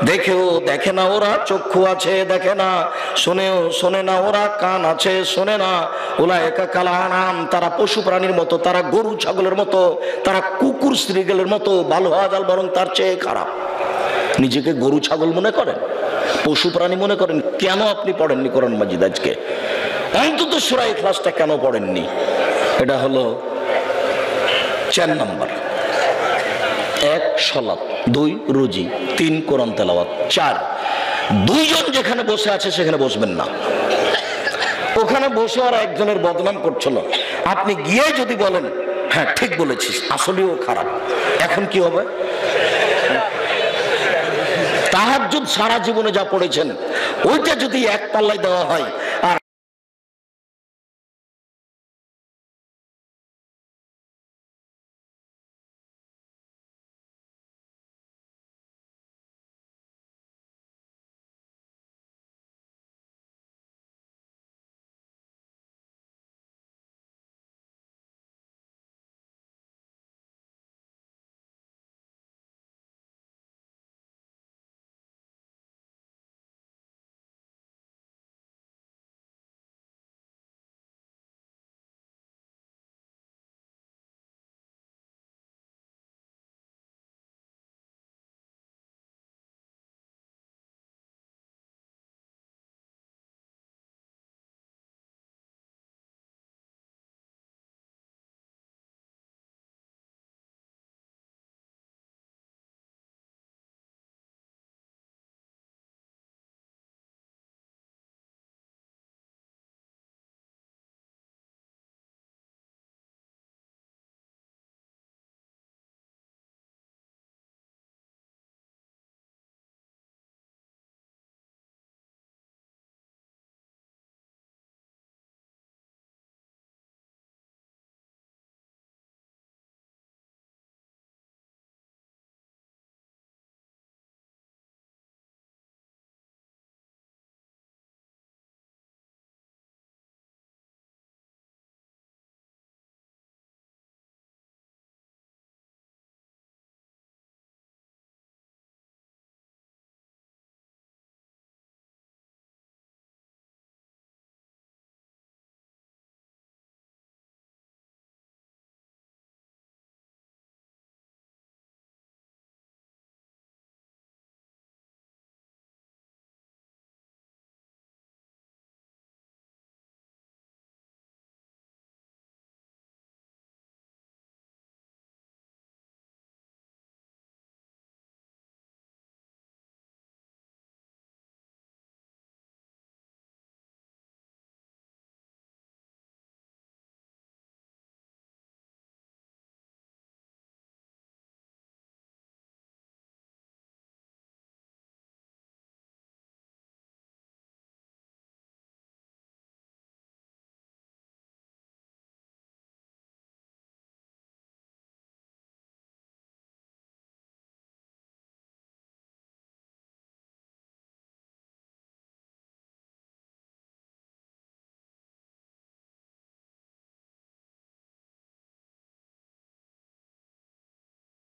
দেখেও দেখে না ওরা চক্ষু আছে দেখে না, শোনেও শোনে না ওরা কান আছে শোনে না। উলাইকা কাল আনাম, তারা পশু প্রাণীর মতো, তারা গরু ছাগলের মতো, তারা কুকুর শ্রীগেলের মতো, ভালো হওয়া যাল বরং তার চেয়ে খারাপ। নিজেকে গরু ছাগল মনে করেন, পশু প্রাণী মনে করেন। কেন আপনি পড়েননি কোরআন মাজিদ? আজকে অন্তত সূরা ইখলাসটা কেন পড়েননি? এটা হলো 4 নাম্বার। 1 সালাত, 2 রুজি, 3 কোরআন তেলাওয়াত, 4 দুইজন যেখানে বসে আছে সেখানে বসবেন না। ওখানে বসে আর একজনের বদনাম করছিল, আপনি গিয়ে যদি বলেন হ্যাঁ ঠিক বলেছিস, আসলেও খারাপ, এখন কি হবে? তাহাজ্জুদ সারা জীবনে যা পড়েছেন ওইটা যদি এক পাল্লায় দেওয়া হয় আর